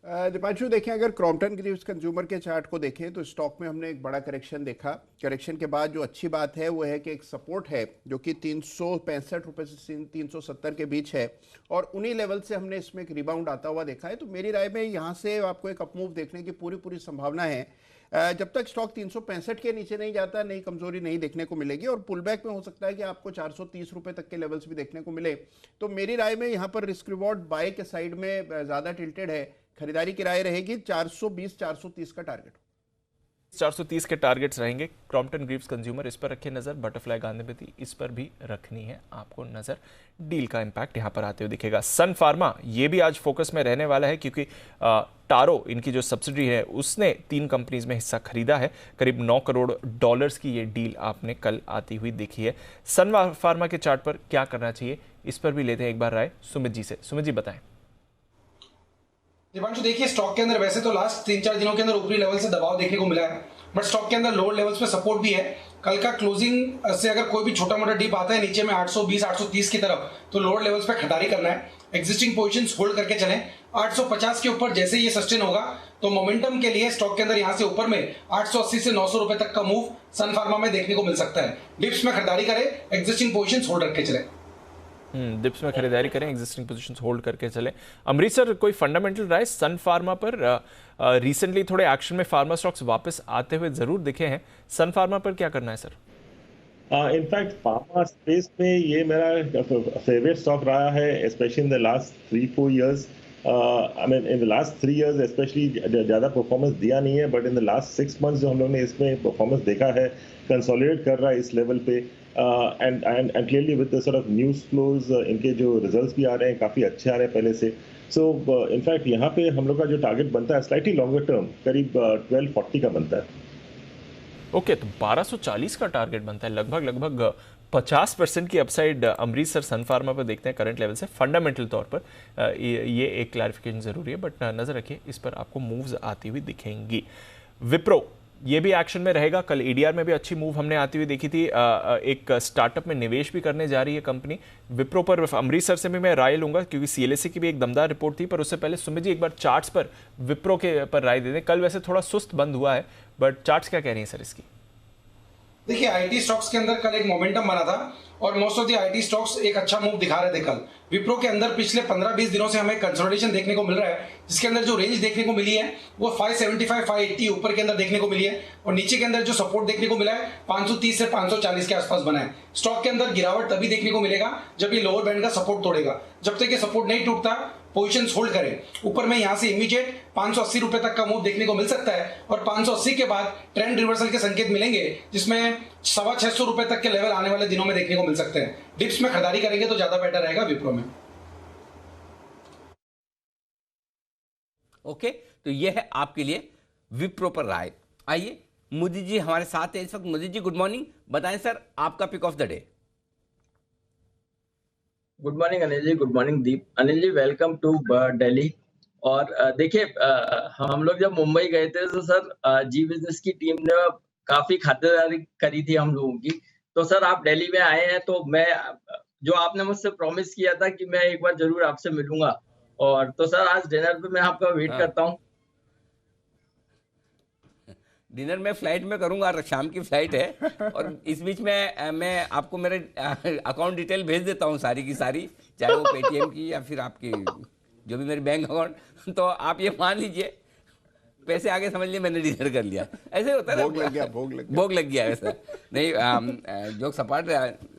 दीपांशु, देखें अगर क्रॉम्पटन ग्रीव्स कंज्यूमर के चार्ट को देखें तो स्टॉक में हमने एक बड़ा करेक्शन देखा। करेक्शन के बाद जो अच्छी बात है वो है कि एक सपोर्ट है जो कि 365 रुपये से 370 के बीच है, और उन्हीं लेवल से हमने इसमें एक रिबाउंड आता हुआ देखा है। तो मेरी राय में यहाँ से आपको एक अपमूव देखने की पूरी संभावना है। जब तक स्टॉक 365 के नीचे नहीं जाता, नई कमजोरी नहीं देखने को मिलेगी, और पुल बैक में हो सकता है कि आपको 430 रुपये तक के लेवल्स भी देखने को मिले। तो मेरी राय में यहाँ पर रिस्क रिवॉर्ड बाय के साइड में ज़्यादा टिल्टेड है। खरीदारी की राय रहेगी 420-430 का टारगेट। 430 के टारगेट्स रहेंगे। क्रॉम्पटन ग्रीव्स कंज्यूमर इस पर रखिए नज़र, बटरफ्लाई गांधीपति इस पर भी रखनी है आपको नज़र। डील का इम्पैक्ट यहाँ पर आते हुए दिखेगा। सन फार्मा ये भी आज फोकस में रहने वाला है क्योंकि टारो इनकी जो सब्सिडी है उसने 3 कंपनीज में हिस्सा खरीदा है। करीब $9 करोड़ की ये डील आपने कल आती हुई देखी है। सन फार्मा के चार्ट पर क्या करना चाहिए इस पर भी लेते हैं एक बार राय सुमित जी से। सुमित जी बताएं। दीपांशु देखिए, स्टॉक के अंदर वैसे तो लास्ट 3-4 दिनों के अंदर ऊपरी लेवल से दबाव देखने को मिला है, बट स्टॉक के अंदर लोअर लेवल्स पे सपोर्ट भी है। कल का क्लोजिंग से अगर कोई भी छोटा मोटा डिप आता है नीचे में 820-830 की तरफ, तो लोअर लेवल्स पे खरीदारी करना है। एग्जिस्टिंग पोजीशंस होल्ड करके चलें। 850 के ऊपर जैसे ये सस्टेन होगा तो मोमेंटम के लिए स्टॉक के अंदर यहां से ऊपर में 880 से 900 रुपए तक का मूव सन फार्मा में देखने को मिल सकता है। डिप्स में खरीदारी करें, एग्जिस्टिंग पोजीशंस होल्ड रख के चलें। डिप्स में खरीदारी करें, एग्जिस्टिंग पोजीशंस होल्ड करके चले। अमृतसर कोई फंडामेंटल राय सन फार्मा पर? रिसेंटली थोड़े एक्शन में फार्मा स्टॉक्स वापस आते हुए जरूर दिखे हैं। सन फार्मा पर क्या करना है सर? इनफैक्ट फार्मा स्पेस में ये मेरा फेवरेट स्टॉक रहा है, specially in the last 3-4 years. I mean in the last 3 years specially ज़्यादा परफॉर्मेंस दिया नहीं है, but in the last 6 months जो हम लोग ने इसमें परफॉर्मेंस देखा है, कंसोलिडेट कर रहा है इस लेवल पे। And clearly with the sort of news flows इनके जो रिजल्ट्स भी आ रहे हैं काफ़ी अच्छे आ रहे हैं पहले से। सो इनफैक्ट यहाँ पे हम लोग का जो टारगेट बनता है स्लाइटली लॉन्गर टर्म करीब 1240 का बनता है। ओके, तो 1240 का टारगेट बनता है। लगभग 50% की अपसाइड अमृतसर सन फार्मा पर देखते हैं करंट लेवल से। फंडामेंटल तौर पर ये एक क्लैरिफिकेशन जरूरी है, बट नजर रखिए इस पर आपको मूव्स आती हुई दिखेंगी। विप्रो ये भी एक्शन में रहेगा। कल एडीआर में भी अच्छी मूव हमने आती हुई देखी थी। एक स्टार्टअप में निवेश भी करने जा रही है कंपनी। विप्रो पर अमृतसर से भी मैं राय लूंगा क्योंकि सीएलएसए की भी एक दमदार रिपोर्ट थी, पर उससे पहले सुमित जी एक बार चार्ट्स पर विप्रो के पर राय दे दें। कल वैसे थोड़ा सुस्त बंद हुआ है, बट चार्ट्स क्या कह रही है सर इसकी? देखिए, आईटी स्टॉक्स के अंदर कल एक मोमेंटम बना था और most of the IT stocks एक अच्छा मूव दिखा रहे थे कल। विप्रो के अंदर पिछले 15-20 दिनों से हमें कंसोलिडेशन देखने को मिल रहा है, जिसके अंदर जो रेंज देखने को मिली है वो 575-580 ऊपर के अंदर देखने को मिली है, और नीचे के अंदर जो सपोर्ट देखने को मिला है 530 से 540 के आसपास बना है। स्टॉक के अंदर गिरावट तभी देखने को मिलेगा जब ये लोअर बैंड का सपोर्ट तोड़ेगा। जब तक ये सपोर्ट नहीं टूटता पोजीशंस होल्ड करें। ऊपर में यहां से इमीडिएट 580 रुपए तक का मूव देखने को मिल सकता है, और 580 के बाद ट्रेंड रिवर्सल के संकेत मिलेंगे, जिसमें 650 रुपए तक के लेवल आने वाले दिनों में देखने को मिल सकते हैं। डिप्स में खरीदारी करेंगे तो ज्यादा बेटर रहेगा विप्रो में। ओके, तो ये है आपके लिए विप्रो पर राय। आइए मोदी जी हमारे साथ हैं इस वक्त। मोदी जी गुड मॉर्निंग, बताएं सर आपका pick of the day. Good morning Anil ji, good morning Deep. Anil ji welcome to Delhi. और देखिए हम लोग जब मुंबई गए थे तो सर जी बिजनेस की टीम ने काफी खातिरदारी करी थी हम लोगों की। तो सर आप दिल्ली में आए हैं तो मैं जो आपने मुझसे प्रॉमिस किया था कि मैं एक बार जरूर आपसे मिलूंगा, और तो सर आज डिनर पे मैं आपका वेट करता हूँ। डिनर में फ्लाइट में करूंगा, शाम की फ्लाइट है, और इस बीच में मैं आपको मेरे अकाउंट डिटेल भेज देता हूं सारी की सारी, चाहे वो पेटीएम की या फिर आपकी जो भी मेरी बैंक अकाउंट। तो आप ये मान लीजिए पैसे आगे समझ लिए मैंने डिनर कर लिया, ऐसे होता है ना। भोग लग गया वैसा नहीं। जोक सपाट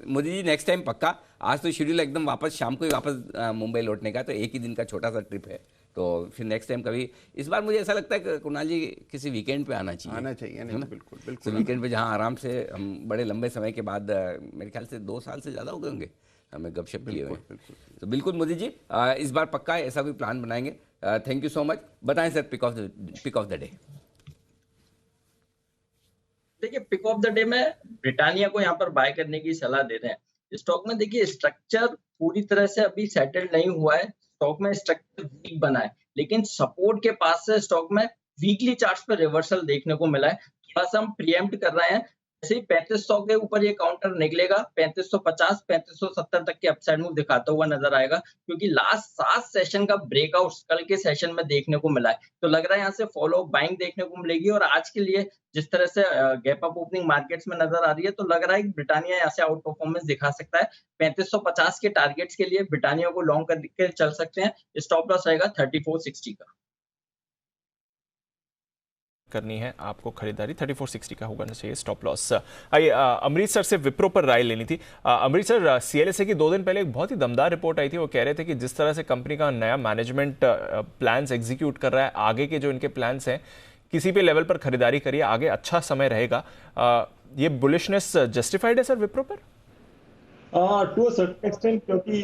मोदी जी, नेक्स्ट टाइम पक्का। आज तो शेड्यूल एकदम वापस शाम को ही वापस मुंबई लौटने का, तो एक ही दिन का छोटा सा ट्रिप है, तो फिर नेक्स्ट टाइम कभी। इस बार मुझे ऐसा लगता है कि कुणाल जी किसी वीकेंड पे आना चाहिए नहीं, बिल्कुल तो वीकेंड पे जहाँ आराम से हम बड़े लंबे समय के बाद, मेरे ख्याल से 2 साल से ज़्यादा हो गए होंगे हमें गपशप किए हुए। तो बिल्कुल मोदी जी इस बार पक्का ऐसा कोई प्लान बनाएंगे। Thank you so much. बताएं sir pick of the day. देखिए पिक ऑफ द डे में ब्रिटानिया को यहाँ पर बाय करने की सलाह दे रहे हैं। स्टॉक में देखिए स्ट्रक्चर पूरी तरह से अभी सेटल नहीं हुआ है, स्टॉक में स्ट्रक्चर वीक बना है, लेकिन सपोर्ट के पास से स्टॉक में वीकली चार्ट्स पर रिवर्सल देखने को मिला है। थोड़ा सा हम प्रीएम्प्ट कर रहे हैं, जैसे ही 3500 के ऊपर ये काउंटर निकलेगा 3550 3570 तक के अपसाइड मूव दिखाता हुआ नजर आएगा, क्योंकि लास्ट 7 सेशन का ब्रेकआउट कल के सेशन में देखने को मिला है। तो लग रहा है यहाँ से फॉलो बाइंग देखने को मिलेगी, और आज के लिए जिस तरह से गैप अप ओपनिंग मार्केट्स में नजर आ रही है, तो लग रहा है कि ब्रिटानिया यहाँ से आउट परफॉर्मेंस दिखा सकता है। 3550 के टारगेट्स के लिए ब्रिटानिया को लॉन्ग करके चल सकते हैं। स्टॉप लॉस रहेगा 3460 का। करनी है आपको खरीदारी 3460 का होगा चाहिए स्टॉप लॉस। आइए अमृतसर से विप्रो पर राय लेनी थी। अमृतसर सीएलएसए की 2 दिन पहले एक बहुत ही दमदार रिपोर्ट आई थी। वो कह रहे थे कि जिस तरह से कंपनी का नया मैनेजमेंट प्लान्स एग्जीक्यूट कर रहा है, आगे के जो इनके प्लान्स हैं किसी भी लेवल पर खरीदारी करिए, आगे अच्छा समय रहेगा। ये बुलिशनेस जस्टिफाइड है सर विप्रो पर? टू अ सर्टेन एक्सटेंट, क्योंकि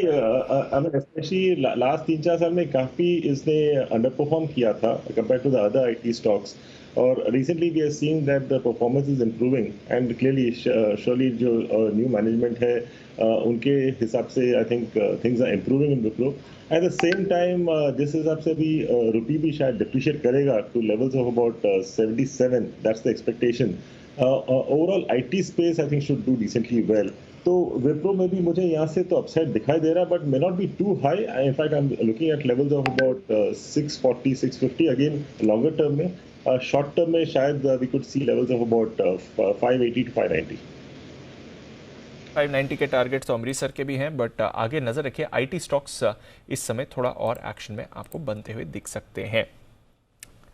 स्पेशली लास्ट 3-4 साल में काफी इसने अंडर परफॉर्म किया था compare to the other IT stocks, और recently we are seeing that the performance is improving and clearly surely जो न्यू मैनेजमेंट है उनके हिसाब से I think things are improving in Wipro. At the same time जिस हिसाब से भी रुपी भी शायद डिप्रिशिएट करेगा two levels of about 77, that's the expectation. Overall IT space I think should do decently well. तो विप्रो में भी मुझे यहाँ से तो अपसाइड दिखाई दे रहा है, but may not be too high. In fact I am looking at levels of about 640 650 again longer term में। शॉर्ट टर्म में शायद we could see levels of about 580 to 590। 590 के टारगेट्स तो अमृतसर के भी हैं, बट आगे नजर रखिए, आईटी स्टॉक्स इस समय थोड़ा और एक्शन में आपको बनते हुए दिख सकते हैं।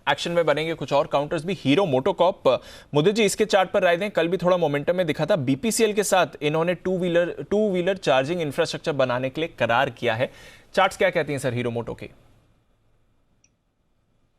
एक्शन में बनेंगे कुछ और काउंटर्स भी। हीरो मोटोकॉर्प, मुदे जी इसके चार्ट पर राय दें। कल भी थोड़ा मोमेंटम में दिखा था। बीपीसीएल के साथ इन्होंने टू व्हीलर चार्जिंग इंफ्रास्ट्रक्चर बनाने के लिए करार किया है। चार्ट्स क्या कहती हैं सर हीरो मोटो के?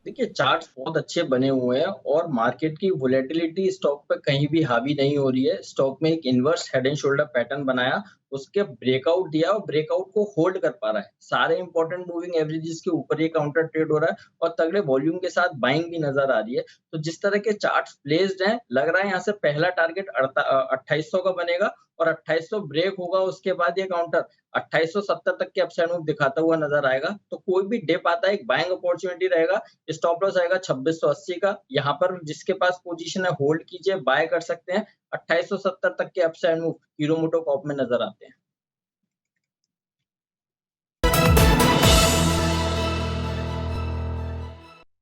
देखिए चार्ट्स बहुत अच्छे बने हुए हैं और मार्केट की वोलेटिलिटी स्टॉक पे कहीं भी हावी नहीं हो रही है। स्टॉक में एक inverse head and shoulder pattern बनाया, उसके ब्रेकआउट दिया और ब्रेकआउट को होल्ड कर पा रहा है। सारे इंपॉर्टेंट मूविंग एवरेजेस के ऊपर ये काउंटर ट्रेड हो रहा है और तगड़े वॉल्यूम के साथ बाइंग भी नजर आ रही है। तो जिस तरह के चार्ट्स प्लेस्ड हैं, लग रहा है यहाँ से पहला टारगेट 2800 का बनेगा और 2800 ब्रेक होगा, उसके बाद ये काउंटर 2870 तक के अपसाइड मूव दिखाता हुआ नजर आएगा। तो कोई भी डिप आता है एक बाइंग अपॉर्चुनिटी रहेगा। स्टॉप लॉस आएगा 2680 का। यहाँ पर जिसके पास पोजीशन है होल्ड कीजिए, बाय कर सकते हैं। 2870 तक के अपसाइड मूव हीरो मोटोकॉर्प में नजर आते हैं।